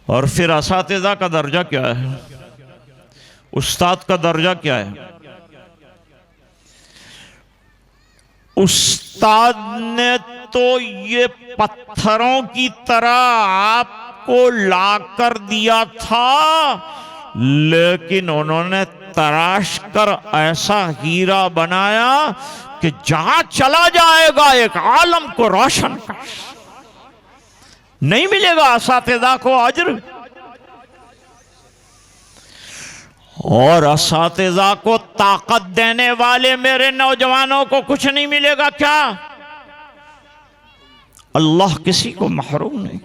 और फिर असातिज़ा का दर्जा क्या है? उस्ताद का दर्जा क्या है? उस्ताद ने तो ये पत्थरों की तरह आपको लाकर दिया था, लेकिन उन्होंने तराश कर ऐसा हीरा बनाया कि जहां चला जाएगा एक आलम को रोशन कर। नहीं मिलेगा असातिज़ा को अज्र, और असातिज़ा को ताकत देने वाले मेरे नौजवानों को कुछ नहीं मिलेगा क्या? अल्लाह किसी को महरूम नहीं।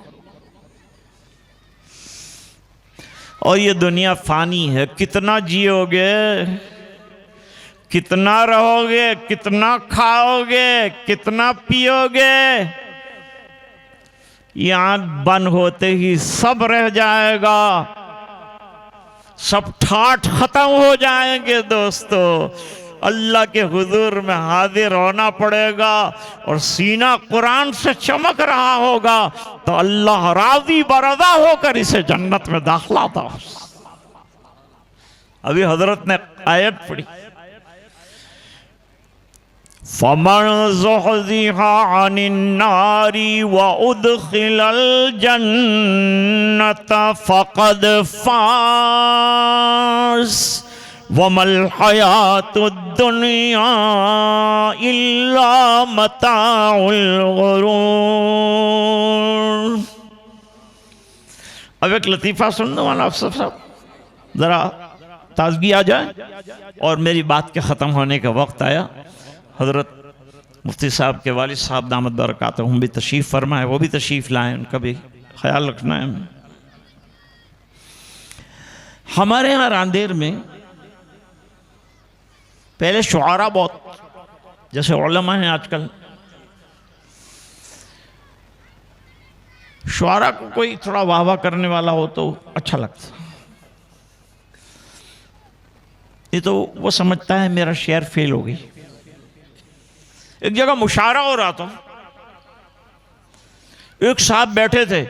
और ये दुनिया फानी है, कितना जियोगे, कितना रहोगे, कितना खाओगे, कितना पियोगे? ये आंख बंद होते ही सब रह जाएगा, सब ठाठ खत्म हो जाएंगे। दोस्तों, अल्लाह के हुजूर में हाजिर होना पड़ेगा और सीना कुरान से चमक रहा होगा तो अल्लाह राजी बरदा होकर इसे जन्नत में दाखिला था। अभी हजरत ने आयत पढ़ी, फमन ज़ुहज़िहा अनिन नारी व उदखिलल जन्नत फ़क़द फ़ाज़ वमल हयातुद दुनिया इल्ला मताउल गुरूर। अब एक लतीफ़ा सुन दो आप सब, ज़रा ताज़गी आ जाए। और मेरी बात के ख़त्म होने का वक्त आया। हज़रत मुफ्ती साहब के वालिद साहब दामत बरकातहुम भी तशरीफ़ फरमा है, वो भी तशरीफ़ लाएँ, उनका भी ख्याल रखना है। हमारे यहाँ रांदेर में पहले शुआरा बहुत, जैसे उलमा हैं आजकल, शुआरा को कोई थोड़ा वाह वाह करने वाला हो तो अच्छा लगता। ये तो वो समझता है मेरा शेयर फेल हो गई। एक जगह मुशारा हो रहा था, एक साहब बैठे थे,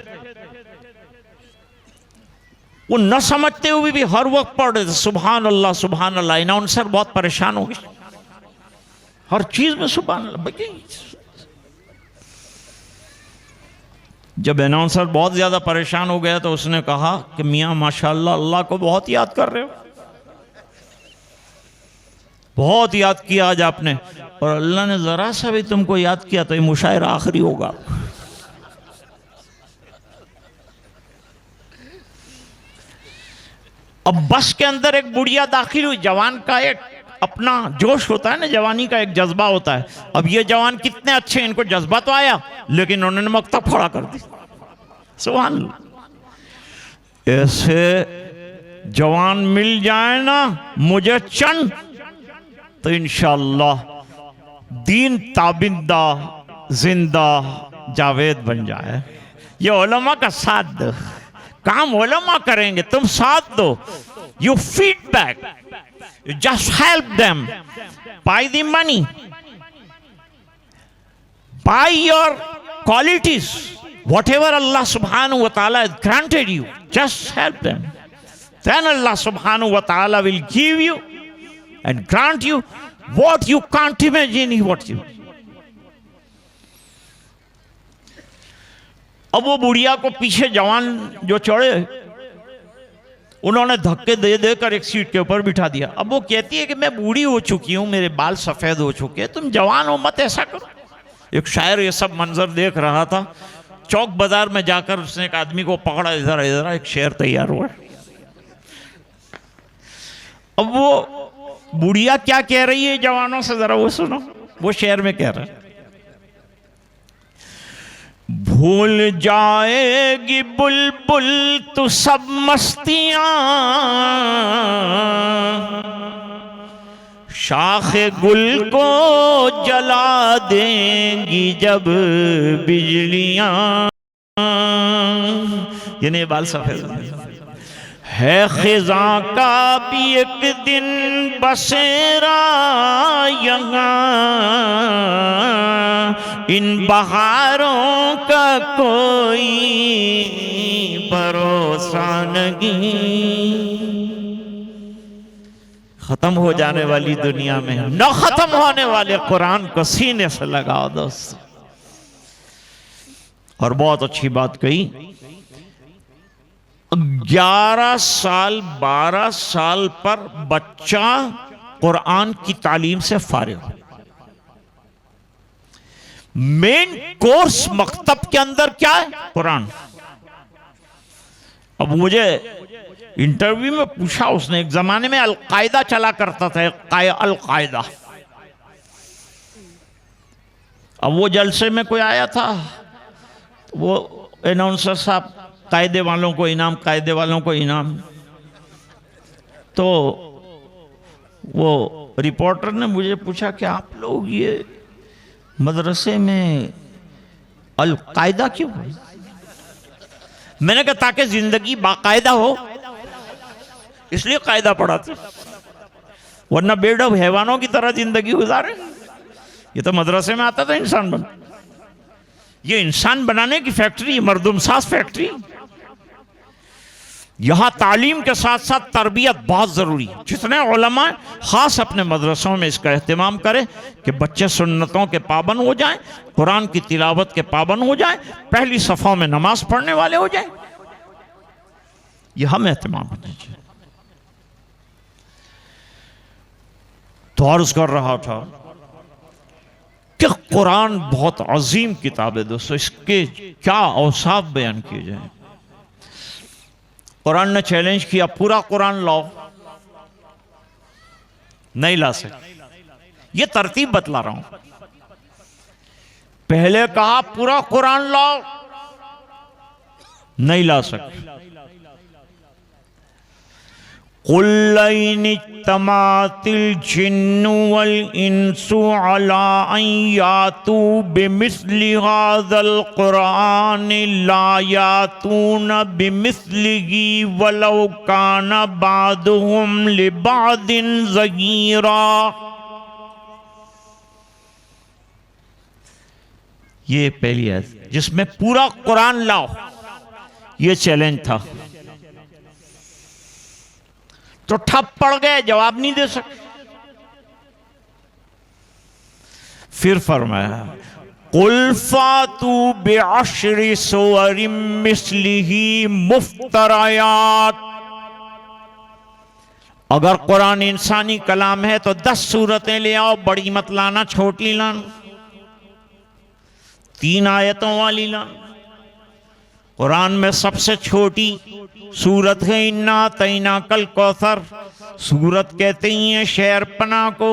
वो न समझते हुए भी हर वक्त पढ़ रहे थे सुभान अल्लाह सुभान अल्लाह। अनाउंसर बहुत परेशान हो गए, हर चीज में सुभान अल्लाह। जब अनाउंसर बहुत ज्यादा परेशान हो गया तो उसने कहा कि मियाँ माशाअल्लाह अल्लाह को बहुत याद कर रहे हो, बहुत याद किया आज आपने, और अल्लाह ने जरा सा भी तुमको याद किया तो ये मुशायरा आखिरी होगा। अब बस के अंदर एक बुढ़िया दाखिल हुई। जवान का एक अपना जोश होता है ना, जवानी का एक जज्बा होता है। अब ये जवान कितने अच्छे, इनको जज्बा तो आया, लेकिन उन्होंने मक्तब खड़ा कर दी। सुभान अल्लाह। ऐसे जवान मिल जाए ना मुझे चंद, तो इंशाअल्लाह दीन ताबिंदा जिंदा जावेद बन जाए। ये उलमा का साथ दो, काम उलमा करेंगे, तुम साथ दो। You feedback, you just help them, by the money, by your qualities, whatever Allah subhanahu wa ta'ala has granted you, just help them. Then Allah subhanahu wa ta'ala will give you and grant you what you can't imagine what you. अब वो बुढ़िया को पीछे जवान जो चढ़े, उन्होंने धक्के दे देकर एक सीट के ऊपर बिठा दिया। अब वो कहती है कि मैं बूढ़ी हो चुकी हूं, मेरे बाल सफेद हो चुके हैं, तुम जवान हो, मत ऐसा करो। एक शायर ये सब मंजर देख रहा था, चौक बाजार में जाकर उसने एक आदमी को पकड़ा, इधर इधर एक शेर तैयार हुआ। अब वो बुढ़िया क्या कह रही है जवानों से, जरा वो सुनो। वो शेर में कह रहा है, भूल जाएगी बुलबुल तू सब मस्तियां, शाखे गुल को जला देंगी जब बिजलियां। यानी बाल सफेद है, खिज़ां का भी एक दिन बसेरा यहाँ, इन बहारों का कोई भरोसा नहीं। खत्म हो जाने वाली दुनिया में न खत्म होने वाले कुरान को सीने से लगाओ दोस्तों। और बहुत अच्छी बात कही, 11 साल 12 साल पर बच्चा कुरान की तालीम से फारिग। मेन कोर्स मकतब के अंदर क्या है? कुरान। अब मुझे इंटरव्यू में पूछा उसने, एक जमाने में अल-कायदा चला करता था, अल-कायदा। अब वो जलसे में कोई आया था, वो अनाउंसर साहब, कायदे वालों को इनाम, कायदे वालों को इनाम। तो वो रिपोर्टर ने मुझे पूछा कि आप लोग ये मदरसे में अल-कायदा क्यों? मैंने कहा ताकि जिंदगी बाकायदा हो, इसलिए कायदा पढ़ाते, वरना बेडब हैवानों की तरह जिंदगी गुजारे। ये तो मदरसे में आता था इंसान बन, ये इंसान बनाने की फैक्ट्री, मर्दुमसाज फैक्ट्री। यहां तालीम के साथ साथ तरबियत बहुत जरूरी है। जितने उलमा खास अपने मदरसों में इसका एहतमाम करें कि बच्चे सुन्नतों के पाबंद हो जाएं, कुरान की तिलावत के पाबंद हो जाएं, पहली सफ़ों में नमाज पढ़ने वाले हो जाएं। यह हम एहतमाम होना चाहिए। तो अर्ज कर रहा था कि कुरान बहुत अजीम किताब है दोस्तों, इसके क्या औसाफ बयान किए जाए। कुरान ने चैलेंज किया, पूरा कुरान लाओ, नहीं ला सकते। ये तरतीब बतला रहा हूं। पहले कहा पूरा कुरान लाओ, नहीं ला सकते। कुल्लैन इज्तमातिल जिन्नु वल इंसु अला अन यातू बिमिस्लि हाज़ल कुरान ला यातून बिमिस्लिही वलौ कान बादुहुम लिबादिन ज़हीरा। ये पहली है जिसमें पूरा कुरान लाओ, ये चैलेंज था। तो ठप पड़ गए, जवाब नहीं दे सकते। फिर फरमाया कुल फातू बिअश्रि सुवरिम मिस्लिही मुफ्तरायात। अगर कुरान इंसानी कलाम है तो 10 सूरतें ले आओ, बड़ी मत लाना, छोटी लाना, 3 आयतों वाली लाना। कुरान में सबसे छोटी सूरत है इन्ना तैना कल कौसर। सूरत कहते ही हैं शेर पना को,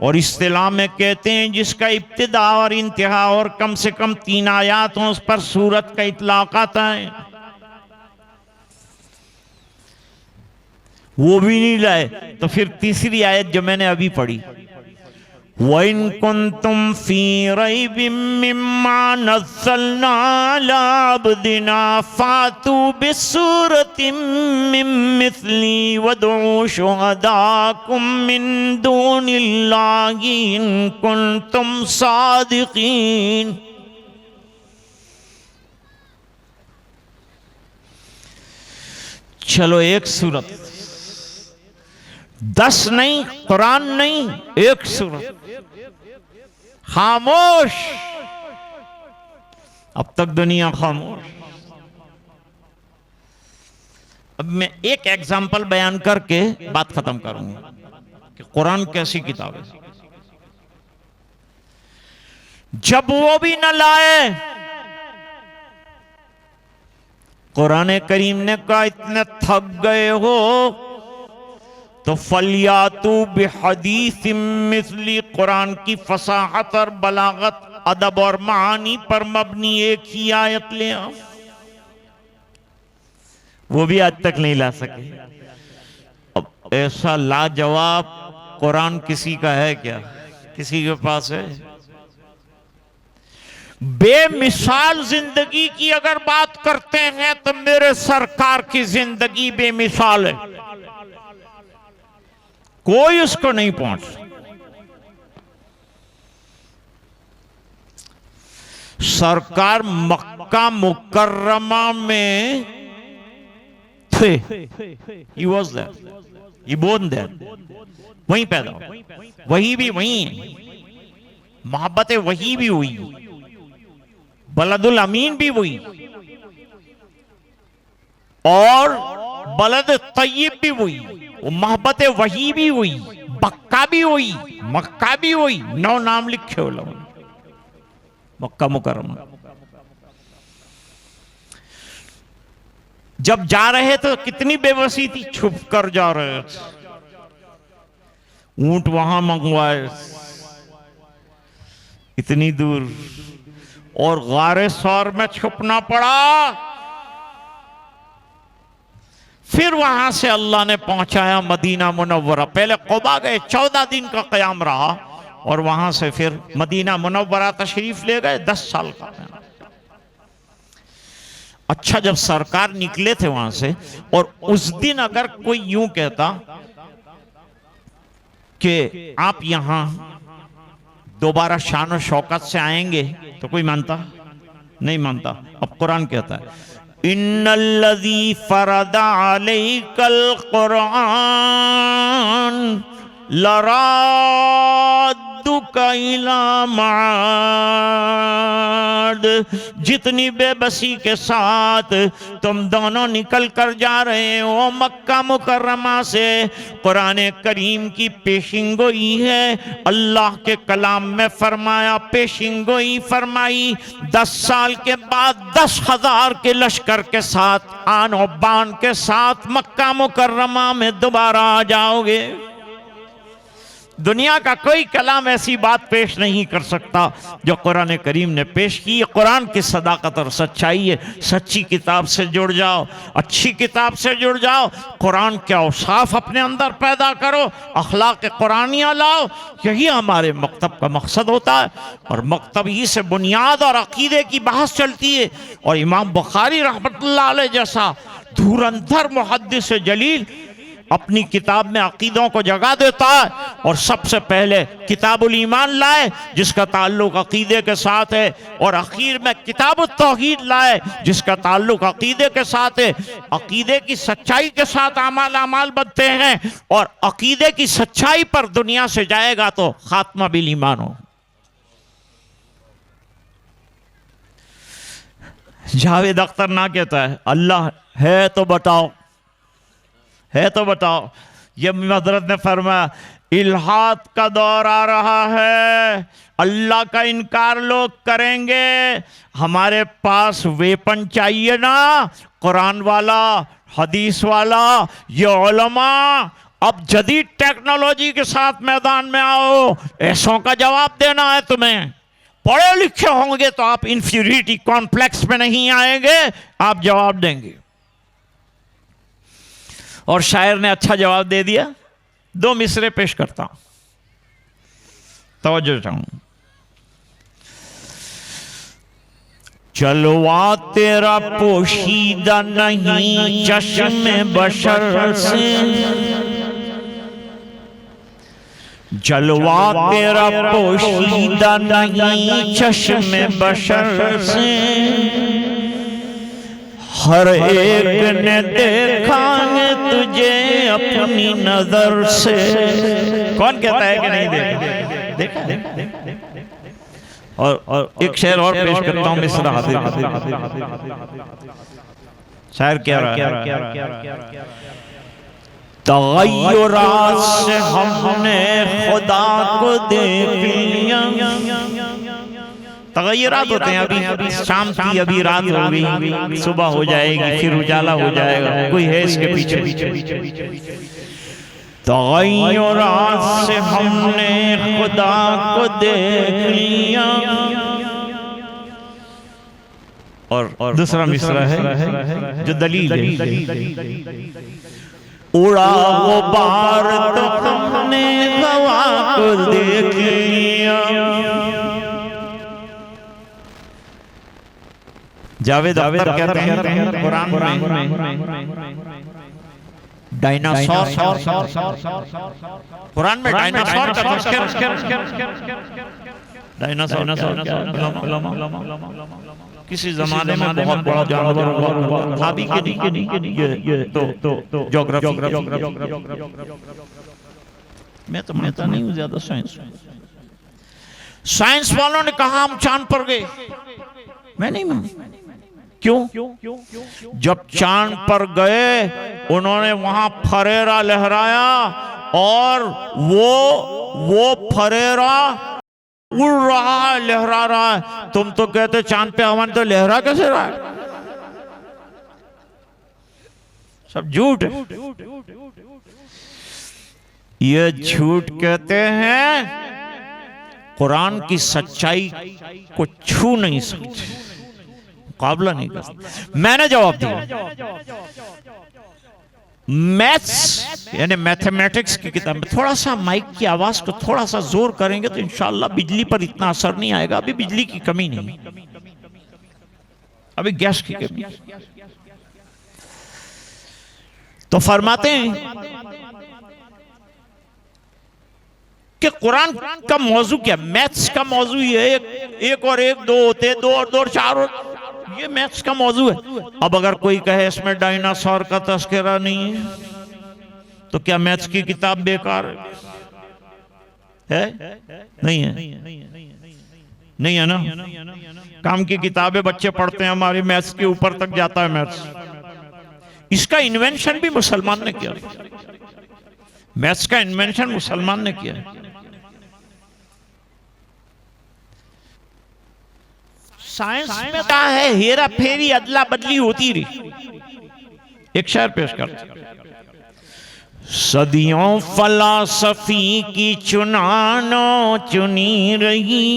और इस्तिलाह में कहते हैं जिसका इब्तिदा और इंतहा और कम से कम 3 आयात हों, उस पर सूरत का इतलाक आता है। वो भी नहीं लाए तो फिर तीसरी आयत जो मैंने अभी पढ़ी, वइन कुंतुम फी रैबिम मिम्मा नज़्ज़लना अला अब्दिना फातू बिस्सूरतिम मिन मिस्ली वदऊ शुहदाकुम मिन दूनिल्लाहि इन कुंतुम सादिकीन। चलो एक सूरत, 10 नहीं, कुरान नहीं, एक सूरत। खामोश, अब तक दुनिया खामोश। अब मैं एक एग्जाम्पल बयान करके बात खत्म करूंगा कि कुरान कैसी किताब है। जब वो भी न लाए, कुरान करीम ने कहा इतने थक गए हो तो फलियातू बिहदीस मिस्ली, कुरान की फसाहत और बलागत, अदब और मानी पर मबनी एक ही आयत ले आओ। वो भी आज तक नहीं ला सके। अब ऐसा लाजवाब कुरान किसी का है क्या? किसी के पास है? बेमिसाल जिंदगी की अगर बात करते हैं तो मेरे सरकार की जिंदगी बेमिसाल है, कोई उसको नहीं पहुंच। सरकार मक्का मुकर्रमा में थे, he was there, he born there, वहीं पैदा हुआ, वही भी वहीं है, मोहब्बत वही भी हुई, बलदुल अमीन भी हुई और बलद तय्यब भी हुई, वो मोहब्बत वही भी हुई, बक्का भी हुई, मक्का भी हुई, 9 नाम लिखे हो लोग मक्का मुकर्रमा। जब जा रहे तो कितनी बेबसी थी, छुप कर जा रहे थे, ऊंट वहां मंगवाए इतनी दूर, और गारे सौर में छुपना पड़ा। फिर वहां से अल्लाह ने पहुंचाया मदीना मुनव्वरा। पहले क़ुबा गए, 14 दिन का क़याम रहा, और वहां से फिर मदीना मुनव्वरा तशरीफ ले गए, 10 साल का। अच्छा, जब सरकार निकले थे वहां से, और उस दिन अगर कोई यूं कहता कि आप यहां दोबारा शान और शौकत से आएंगे, तो कोई मानता? नहीं मानता। अब कुरान कहता है इन्नल्लज़ी फरदा अलैकल कुरान लराद्दुका इला माद। जितनी बेबसी के साथ तुम दोनों निकल कर जा रहे हो मक्का मुकर्रमा से, कुरान करीम की पेशिंगोई है। अल्लाह के कलाम में फरमाया, पेशिंगोई फरमाई, 10 साल के बाद 10,000 के लश्कर के साथ, आन और बान के साथ मक्का मुकर्रमा में दोबारा आ जाओगे। दुनिया का कोई कलाम ऐसी बात पेश नहीं कर सकता जो कुरान करीम ने पेश की। कुरान की सदाकत और सच्चाई है। सच्ची किताब से जुड़ जाओ, अच्छी किताब से जुड़ जाओ, कुरान के औसाफ अपने अंदर पैदा करो, अखलाक कुरानिया लाओ। यही हमारे मकतब का मकसद होता है, और मकतब ही से बुनियाद और अकीदे की बहस चलती है। और इमाम बुखारी रहमतुल्लाह अलैह जैसा धुरंधर मुहद्दिस जलील अपनी किताब में अकीदों को जगा देता है, और सबसे पहले किताबुल ईमान लाए जिसका ताल्लुक अकीदे के साथ है, और आखिर में किताबुत तौहीद लाए जिसका ताल्लुक अकीदे के साथ है। अकीदे की सच्चाई के साथ अमाल बनते हैं, और अकीदे की सच्चाई पर दुनिया से जाएगा तो खात्मा बिल ईमान हो। जावेद अख्तर ना कहता है अल्लाह है तो बताओ, है तो बताओ। ये हज़रत ने फरमाया इल्हाद का दौर आ रहा है, अल्लाह का इनकार लोग करेंगे, हमारे पास वेपन चाहिए ना, कुरान वाला, हदीस वाला, ये उलमा। अब जदीद टेक्नोलॉजी के साथ मैदान में आओ, ऐसों का जवाब देना है तुम्हें। पढ़े लिखे होंगे तो आप इंफीरियरिटी कॉम्प्लेक्स में नहीं आएंगे, आप जवाब देंगे। और शायर ने अच्छा जवाब दे दिया। 2 मिसरे पेश करता हूं, तवज्जो चाहूं। जलवा तेरा पोशीदा नहीं चश्मे बशर से, जलवा तेरा पोशीदा नहीं चश्मे बशर से, हर एक ने देखा है तुझे अपनी नजर से। कौन कहता है कि नहीं देखा? देखा। और एक शेर और पेश करता हूं मिसरा हाजिर शायर कह रहा है, तगय्युरात से हमने खुदा को देख लिया। तगय्युरात होते हैं, अभी शाम थी, अभी रात हो गई, सुबह हो जाएगी, फिर उजाला हो जाएगा, कोई है इसके पीछे। तगय्युरात से हमने खुदा को देख लिया। और दूसरा मिसरा है जो दलील है, उड़ा वो बार तो हमने हवा को देख लिया। जावेद अख्तर कहते हैं कुरान में डायनासोर, कुरान में डायनासोर का किसी जमाने में बहुत बड़ा जानवर हुआ था, अभी के नहीं, तो ज्योग्राफी मैं तो मानता नहीं हूं ज्यादा साइंस वालों ने कहा हम चांद पर गए, मैं नहीं मानता। क्यों? जब चांद पर गए उन्होंने वहां फरेरा लहराया और वो फरेरा उड़ रहा है, लहरा रहा है। तुम तो कहते चांद पे हवन, तो लहरा कैसे रहा है? सब झूठ है। ये झूठ कहते हैं, कुरान की सच्चाई को छू नहीं सकते, मुकाबला नहीं कर सकते। मैंने जवाब दिया, मैथ्स यानी मैथमेटिक्स की किताब में थोड़ा सा माइक की आवाज को थोड़ा सा जोर करेंगे तो इंशाल्लाह बिजली पर इतना असर नहीं आएगा। अभी बिजली की कमी नहीं, अभी गैस की कमी। तो फरमाते हैं कि कुरान का मौजू क्या? मैथ्स का मौजू ये एक और एक दो होते, दो और दो और चार होते, ये मैथ्स का मौजू है। अब अगर कोई कहे इसमें डायनासोर का तस्करा नहीं है तो क्या मैथ्स की किताब बेकार है? नहीं है, नहीं है ना। काम की किताबें बच्चे पढ़ते हैं हमारे, मैथ्स के ऊपर तक जाता है मैथ्स। इसका इन्वेंशन भी मुसलमान ने किया, मैथ्स का इन्वेंशन मुसलमान ने किया। साइंस में क्या है, हेरा फेरी अदला बदली होती रही। एक शेर पेश करते, सदियों फलसफी की चुनानो चुनी रही।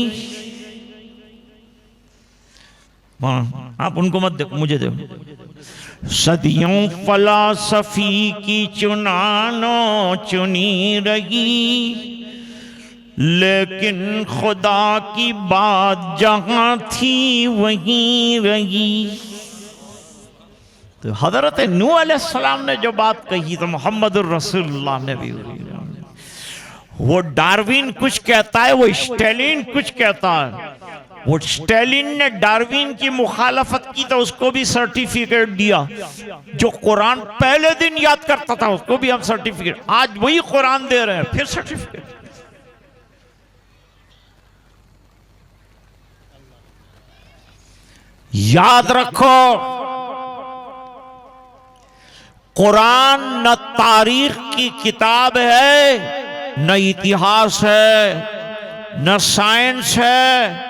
आप उनको मत देखो, मुझे देखो। सदियों फलसफी की चुनानो चुनी रही, लेकिन खुदा की बात जहां थी वहीं रही। तो हजरत नूह अलैहिस्सलाम ने जो बात कही तो मोहम्मदुर रसूलुल्लाह ने भी, वो डार्विन कुछ कहता है, वो स्टालिन कुछ कहता है। वो स्टालिन ने डार्विन की मुखालफत की तो उसको भी सर्टिफिकेट दिया। जो कुरान पहले दिन याद करता था उसको भी हम सर्टिफिकेट, आज वही कुरान दे रहे हैं, फिर सर्टिफिकेट। याद रखो, कुरान न तारीख की किताब है, न इतिहास है, न साइंस है,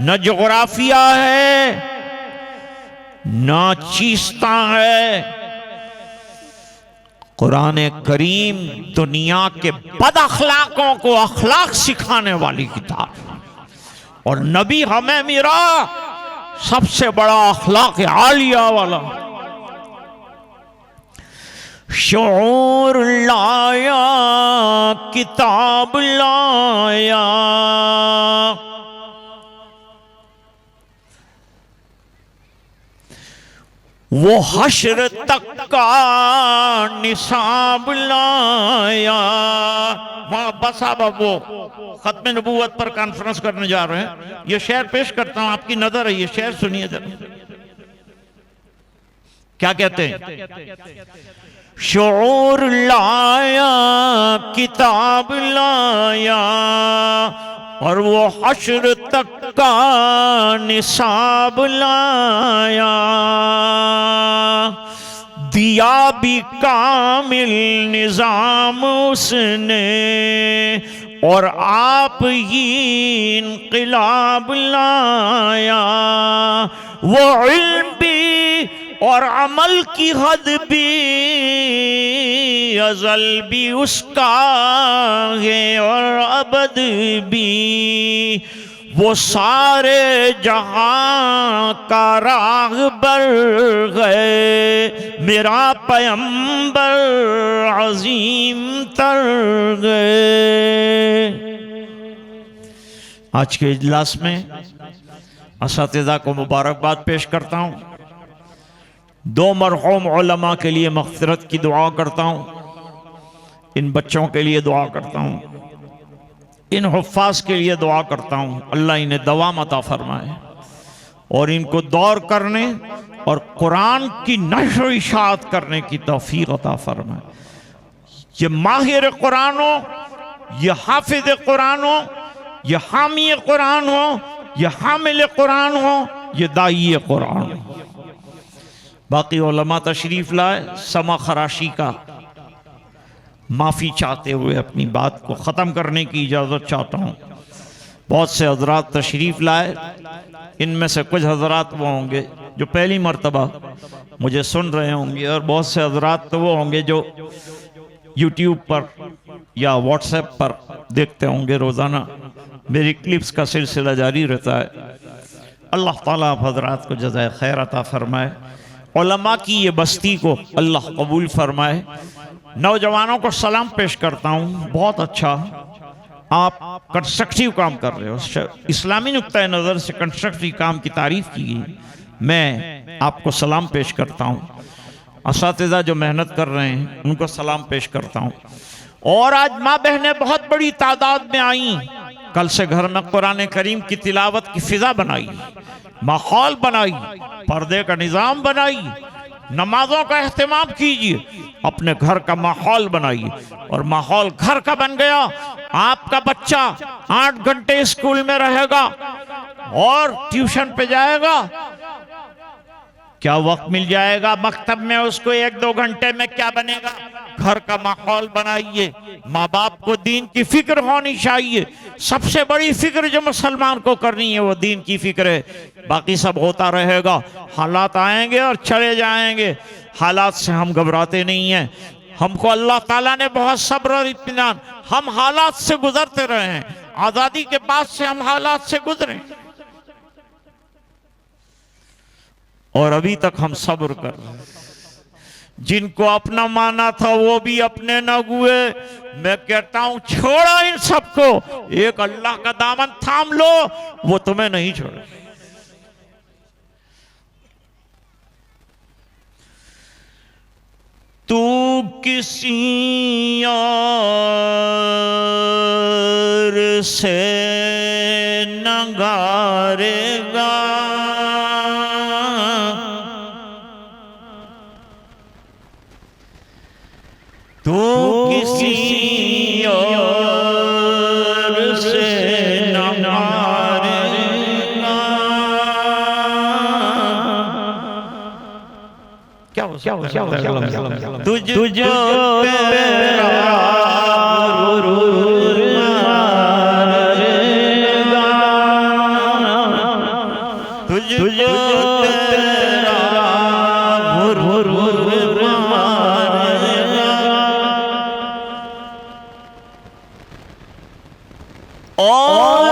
न ज्योग्राफिया है, न चीस्ता है। कुरान करीम दुनिया के बद अखलाकों को अखलाक सिखाने वाली किताब, और नबी हमें मेरा सबसे बड़ा अखलाक आलिया वाला शऊर लाया, किताब लाया। वो हश्र तक का निसाब लाया। वहां बस अब वो खत्म नबूवत पर कॉन्फ्रेंस करने जा रहे हैं। ये शेर पेश करता हूं, आपकी नजर है, ये शेर सुनिए जरा। क्या कहते हैं? शऊर लाया, किताब लाया, और वो हश्र तक का निसाब लाया, दिया भी कामिल निजाम उसने, और आप ही इनक़िलाब लाया। वो इल्म भी और अमल की हद भी अज़ल भी उसका है और अबद भी, वो सारे जहां का राहबर गए, मेरा पैगंबर अजीम तर गए। आज के इजलास में असातिज़ा को मुबारकबाद पेश करता हूँ। दो मरहूम उलमा के लिए मग़फ़िरत की दुआ करता हूँ। इन बच्चों के लिए दुआ करता हूँ, इन हुफ़्फ़ाज़ के लिए दुआ करता हूँ। अल्लाह इन्हें दवाम अता फरमाए और इनको दौर करने और कुरान की नश्र इशाअत करने की तौफ़ीक़ अता फरमाए। ये माहिर कुरान हो, ये हाफिज़ कुरान हो, ये हामी कुरान हो, ये हामिल कुरान हो, ये दाई कुरान हो। बाकी उलमा तशरीफ़ लाए, समा खराशी का माफ़ी चाहते हुए अपनी बात को ख़त्म करने की इजाज़त चाहता हूँ। बहुत से हज़रात तशरीफ़ लाए, इनमें से कुछ हज़रात वो होंगे जो पहली मर्तबा मुझे सुन रहे होंगे, और बहुत से हज़रात तो वो होंगे जो यूट्यूब पर या व्हाट्सएप पर देखते होंगे। रोज़ाना मेरी क्लिप्स का सिलसिला जारी रहता है। अल्लाह ताला आप हज़रात को जज़ाए खैर अता फरमाए, उलमा की ये बस्ती को अल्लाह कबूल फरमाए। नौजवानों को सलाम पेश करता हूँ। बहुत अच्छा, आप कंस्ट्रक्टिव काम कर रहे हो। इस्लामी नुक्ता नज़र से कंस्ट्रक्टिव काम की तारीफ़ की गई। मैं आपको सलाम पेश करता हूँ। असातिज़ा जो मेहनत कर रहे हैं उनको सलाम पेश करता हूँ। और आज माँ बहनें बहुत बड़ी तादाद में आई। कल से घर में कुरान करीम की तिलावत की फ़िज़ा बनाई, माहौल बनाई, पर्दे का निज़ाम बनाई, नमाजों का एहतमाम कीजिए, अपने घर का माहौल बनाइए। और माहौल घर का बन गया। आपका बच्चा 8 घंटे स्कूल में रहेगा और ट्यूशन पे जाएगा, क्या वक्त मिल जाएगा मकतब में उसको 1-2 घंटे में? क्या बनेगा? घर का माहौल बनाइए। माँ बाप को दीन की फिक्र होनी चाहिए। सबसे बड़ी फिक्र जो मुसलमान को करनी है वो दीन की फिक्र है। बाकी सब होता रहेगा, हालात आएंगे और चले जाएंगे। हालात से हम घबराते नहीं हैं। हमको अल्लाह ताला ने बहुत सब्र और इत्मीनान, हम हालात से गुजरते रहे हैं। आज़ादी के बाद से हम हालात से गुजरे और अभी तक हम सब्र कर रहे हैं। जिनको अपना माना था वो भी अपने न हुए। मैं कहता हूं छोड़ो इन सबको, एक अल्लाह का दामन थाम लो, वो तुम्हें नहीं छोड़े। तू किसी और से नगारेगा, तू किसी और से नगारेगा। क्या तुझो तेरा गुरूर मारेगा, तुझो तेरा गुरूर मारेगा। और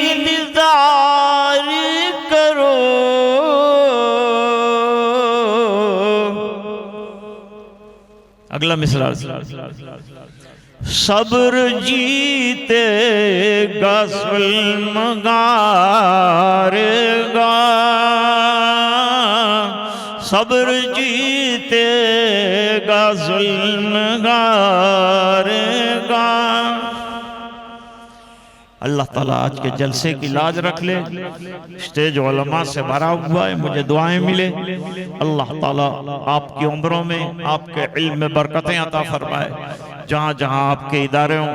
इंतजार करो, अगला मिसरा, सब्र जीतेगा ज़ुल्म गारेगा, सब्र जीतेगा ज़ुल्म गारेगा। अल्लाह ताला आज के जलसे की लाज रख ले। स्टेज उलमा से भरा हुआ है, मुझे दुआएं मिले। अल्लाह ताला आपकी उम्रों में, आपके इल्म में बरकतें अता फरमाए। जहाँ जहाँ आपके इदारे हों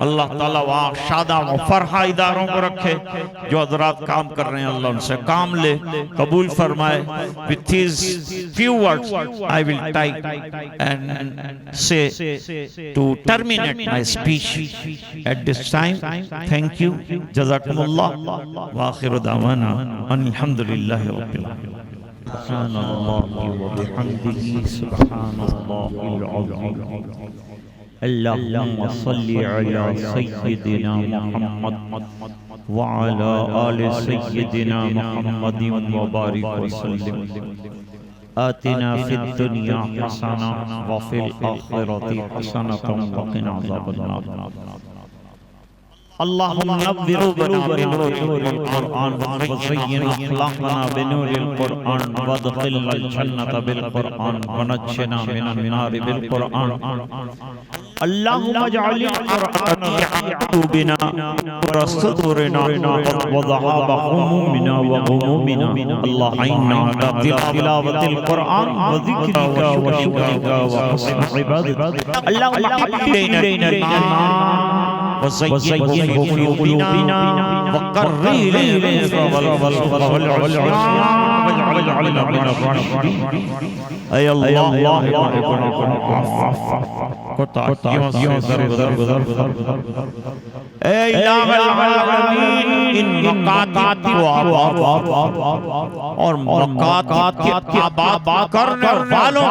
अल्लाह ताला वहाँ शादा व फरहा इदारों को रखे। जो हजरात काम कर रहे हैं अल्लाह उनसे काम ले, कबूल फरमाए। With these few words I will type and say to terminate my speech at this time. Thank you, jazakumullah, wa akhiru da'wana alhamdulillahi rabbil alamin. Subhanallahi wa bihamdihi, subhanallahil azim. Allahumma salli ala sayyidina Muhammad wa ala ali sayyidina Muhammadin wa barik wa sallim. आतिना फिद दुनिया हसना व fill आखिरति हसनतम व क़िना अज़ाबन्नार। अल्लाहुम्मा नव्विर बिनूरिल क़ुरआन व ज़य्यिन अख़लाक़ना बिनूरिल क़ुरआन वदख़िलनल जन्नता bill क़ुरआन व नज्जिना मिनन नारि bill क़ुरआन। अल्लाहुम्मा जअलिल क़ुरआन क़ुलूबिना व सुदूरिना व ज़हाबा हुमूमिना व गुमूमिना। अल्लाहुम्मा अला तिलावतिल क़ुरआन व ज़िक्रिका व शुक्रिका व हुस्नि इबादतिक। अल्लाहुम्मा हब्बिबना वज़य्यिनहु फ़ी क़ुलूबिना व कर्रिह इलैना वल वजअलना मिनर राशिदीन। ऐ अल्लाह कोताहियों से दरगुजर ऐ इलाहुल आलमीन इन मकात और मकात के आबाद करने वालों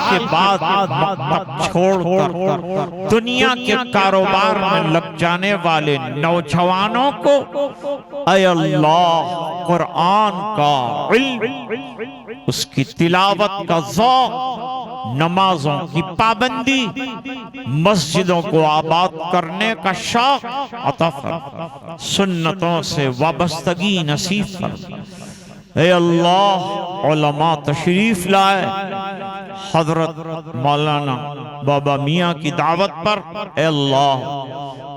के बाद छोड़कर दुनिया के कारोबार में लग जाने वाले नौजवानों को ऐ अल्लाह कुरान का इल्म, उसकी तिलावत का ज़ौक़, नमाजों की पाबंदी, मस्जिदों को आबाद करने का शौक़ अता फरमा, सुन्नतों से वाबस्तगी नसीब फरमा। ऐ अल्लाह उलमा तशरीफ लाए हजरत मौलाना बाबा मियाँ की दावत पर। ऐ अल्लाह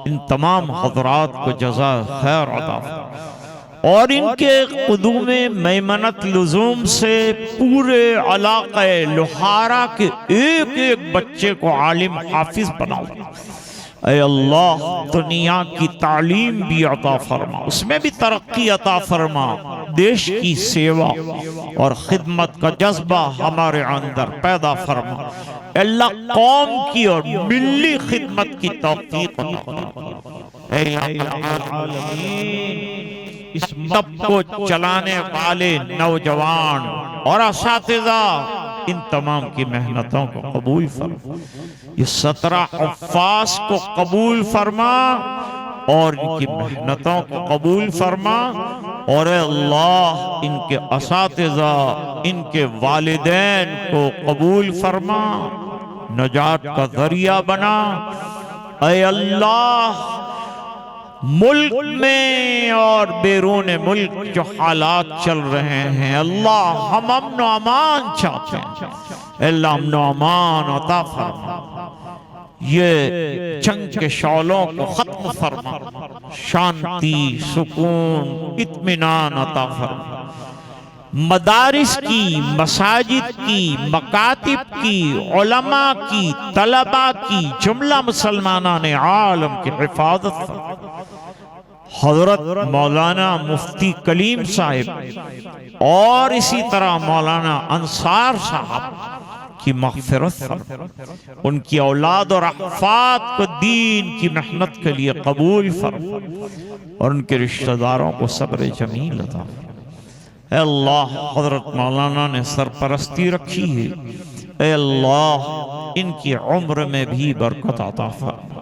इन तमाम हजरात को जज़ा खैर अता फरमा और इनके क़ुदूम मैमनत लुज़ूम से पूरे इलाक़े लोहारा के एक एक बच्चे को आलिम हाफिज बनाओ। ऐ अल्लाह दुनिया की तालीम भी अता फरमा, उसमें भी तरक्की अता फरमा, देश की सेवा और खिदमत का जज्बा हमारे अंदर पैदा फरमा। अल्लाह कौम की और मिल्ली खिदमत की तौफीक अता फरमा। इस मकतब को चलाने वाले नौजवान और असातिज़ा इन तमाम की मेहनतों को कबूल फरमा। ये 17 हुफ़्फ़ाज़ को कबूल फरमा और इनकी मेहनतों को कबूल फरमा। और अल्लाह इनके असातिज़ा, इनके वालिदैन को कबूल फरमा, नजात का ज़रिया बना। ऐ अल्लाह मुल्क में और बैरून मुल्क जो हालात चल रहे हैं अल्लाह हम अमन व अमान चाहते हैं। अल्लाह अमन व अमान अता फरमा, ये जंग के शौलों को खत्म फरमा, शांति सुकून इत्मीनान अता फरमा। मदारिस की, मसाजिद की, मकातिब की, उलमा की, तलबा की, जुमला मुसलमाना ने आलम की हिफाजत फरमा। हजरत मौलाना मुफ्ती कलीम साहिब और इसी तरह मौलाना अंसार साहब की मग़फ़िरत फरमा, उनकी औलाद और अहफ़ाद को दीन की मेहनत के लिए कबूल फरमा और उनके रिश्तेदारों को सब्र जमील अता फरमा। ऐ अल्लाह हजरत मौलाना ने सरपरस्ती रखी है, ऐ अल्लाह इनकी उम्र में भी बरकत अता फरमा।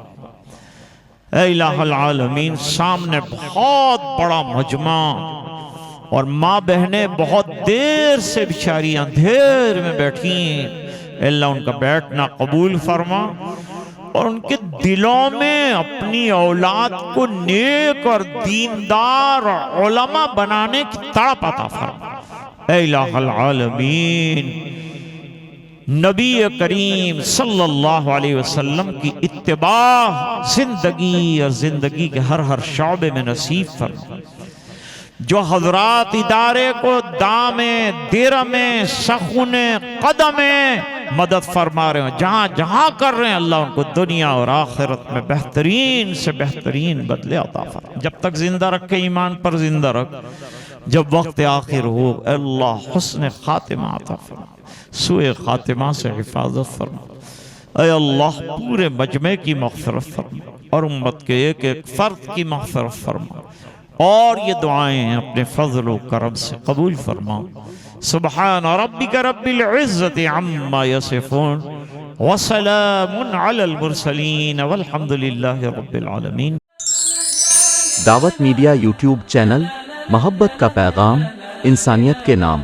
ऐ इलाहुल आलमीन सामने बहुत बड़ा मजमा और माँ बहनें बहुत देर से बेचारी अंधेर में बैठी हैं। अल्लाह उनका बैठना कबूल फरमा और उनके दिलों में अपनी औलाद को नेक और दीनदार उलमा बनाने की तड़प अता फरमा। ऐ इलाहुल आलमीन नबी करीम सल्लल्लाहु अलैहि वसल्लम की इत्तिबा जिंदगी और जिंदगी के हर हर शौबे में नसीब फरमा। जो हजरात इदारे को दामे दिरमे सखुने कदमे मदद फरमा रहे हो, जहां जहां कर रहे हैं, अल्लाह उनको दुनिया और आखिरत में बेहतरीन से बेहतरीन बदले अता फरमा। जब तक जिंदा रखे ईमान पर जिंदा रख, जब वक्त आखिर हो अल्लाह हुस्न खातिमा अता फरमा, सुए खातिमा से हिफाजत फरमा। ऐ अल्लाह पूरे मजमे की मग़फ़िरत फरमा और उम्मत के एक एक फर्द की मग़फ़िरत फरमा, और ये दुआएं अपने फजल व करम से कबूल फरमा। सुब्हान रब्बिक रब्बिल इज़्ज़ति अम्मा यसिफून व सलामुन अलल मुरसलीन वल्हम्दुलिल्लाहि रब्बिल आलमीन। दावत मीडिया यूट्यूब चैनल, मोहब्बत का पैगाम, इंसानियत के नाम।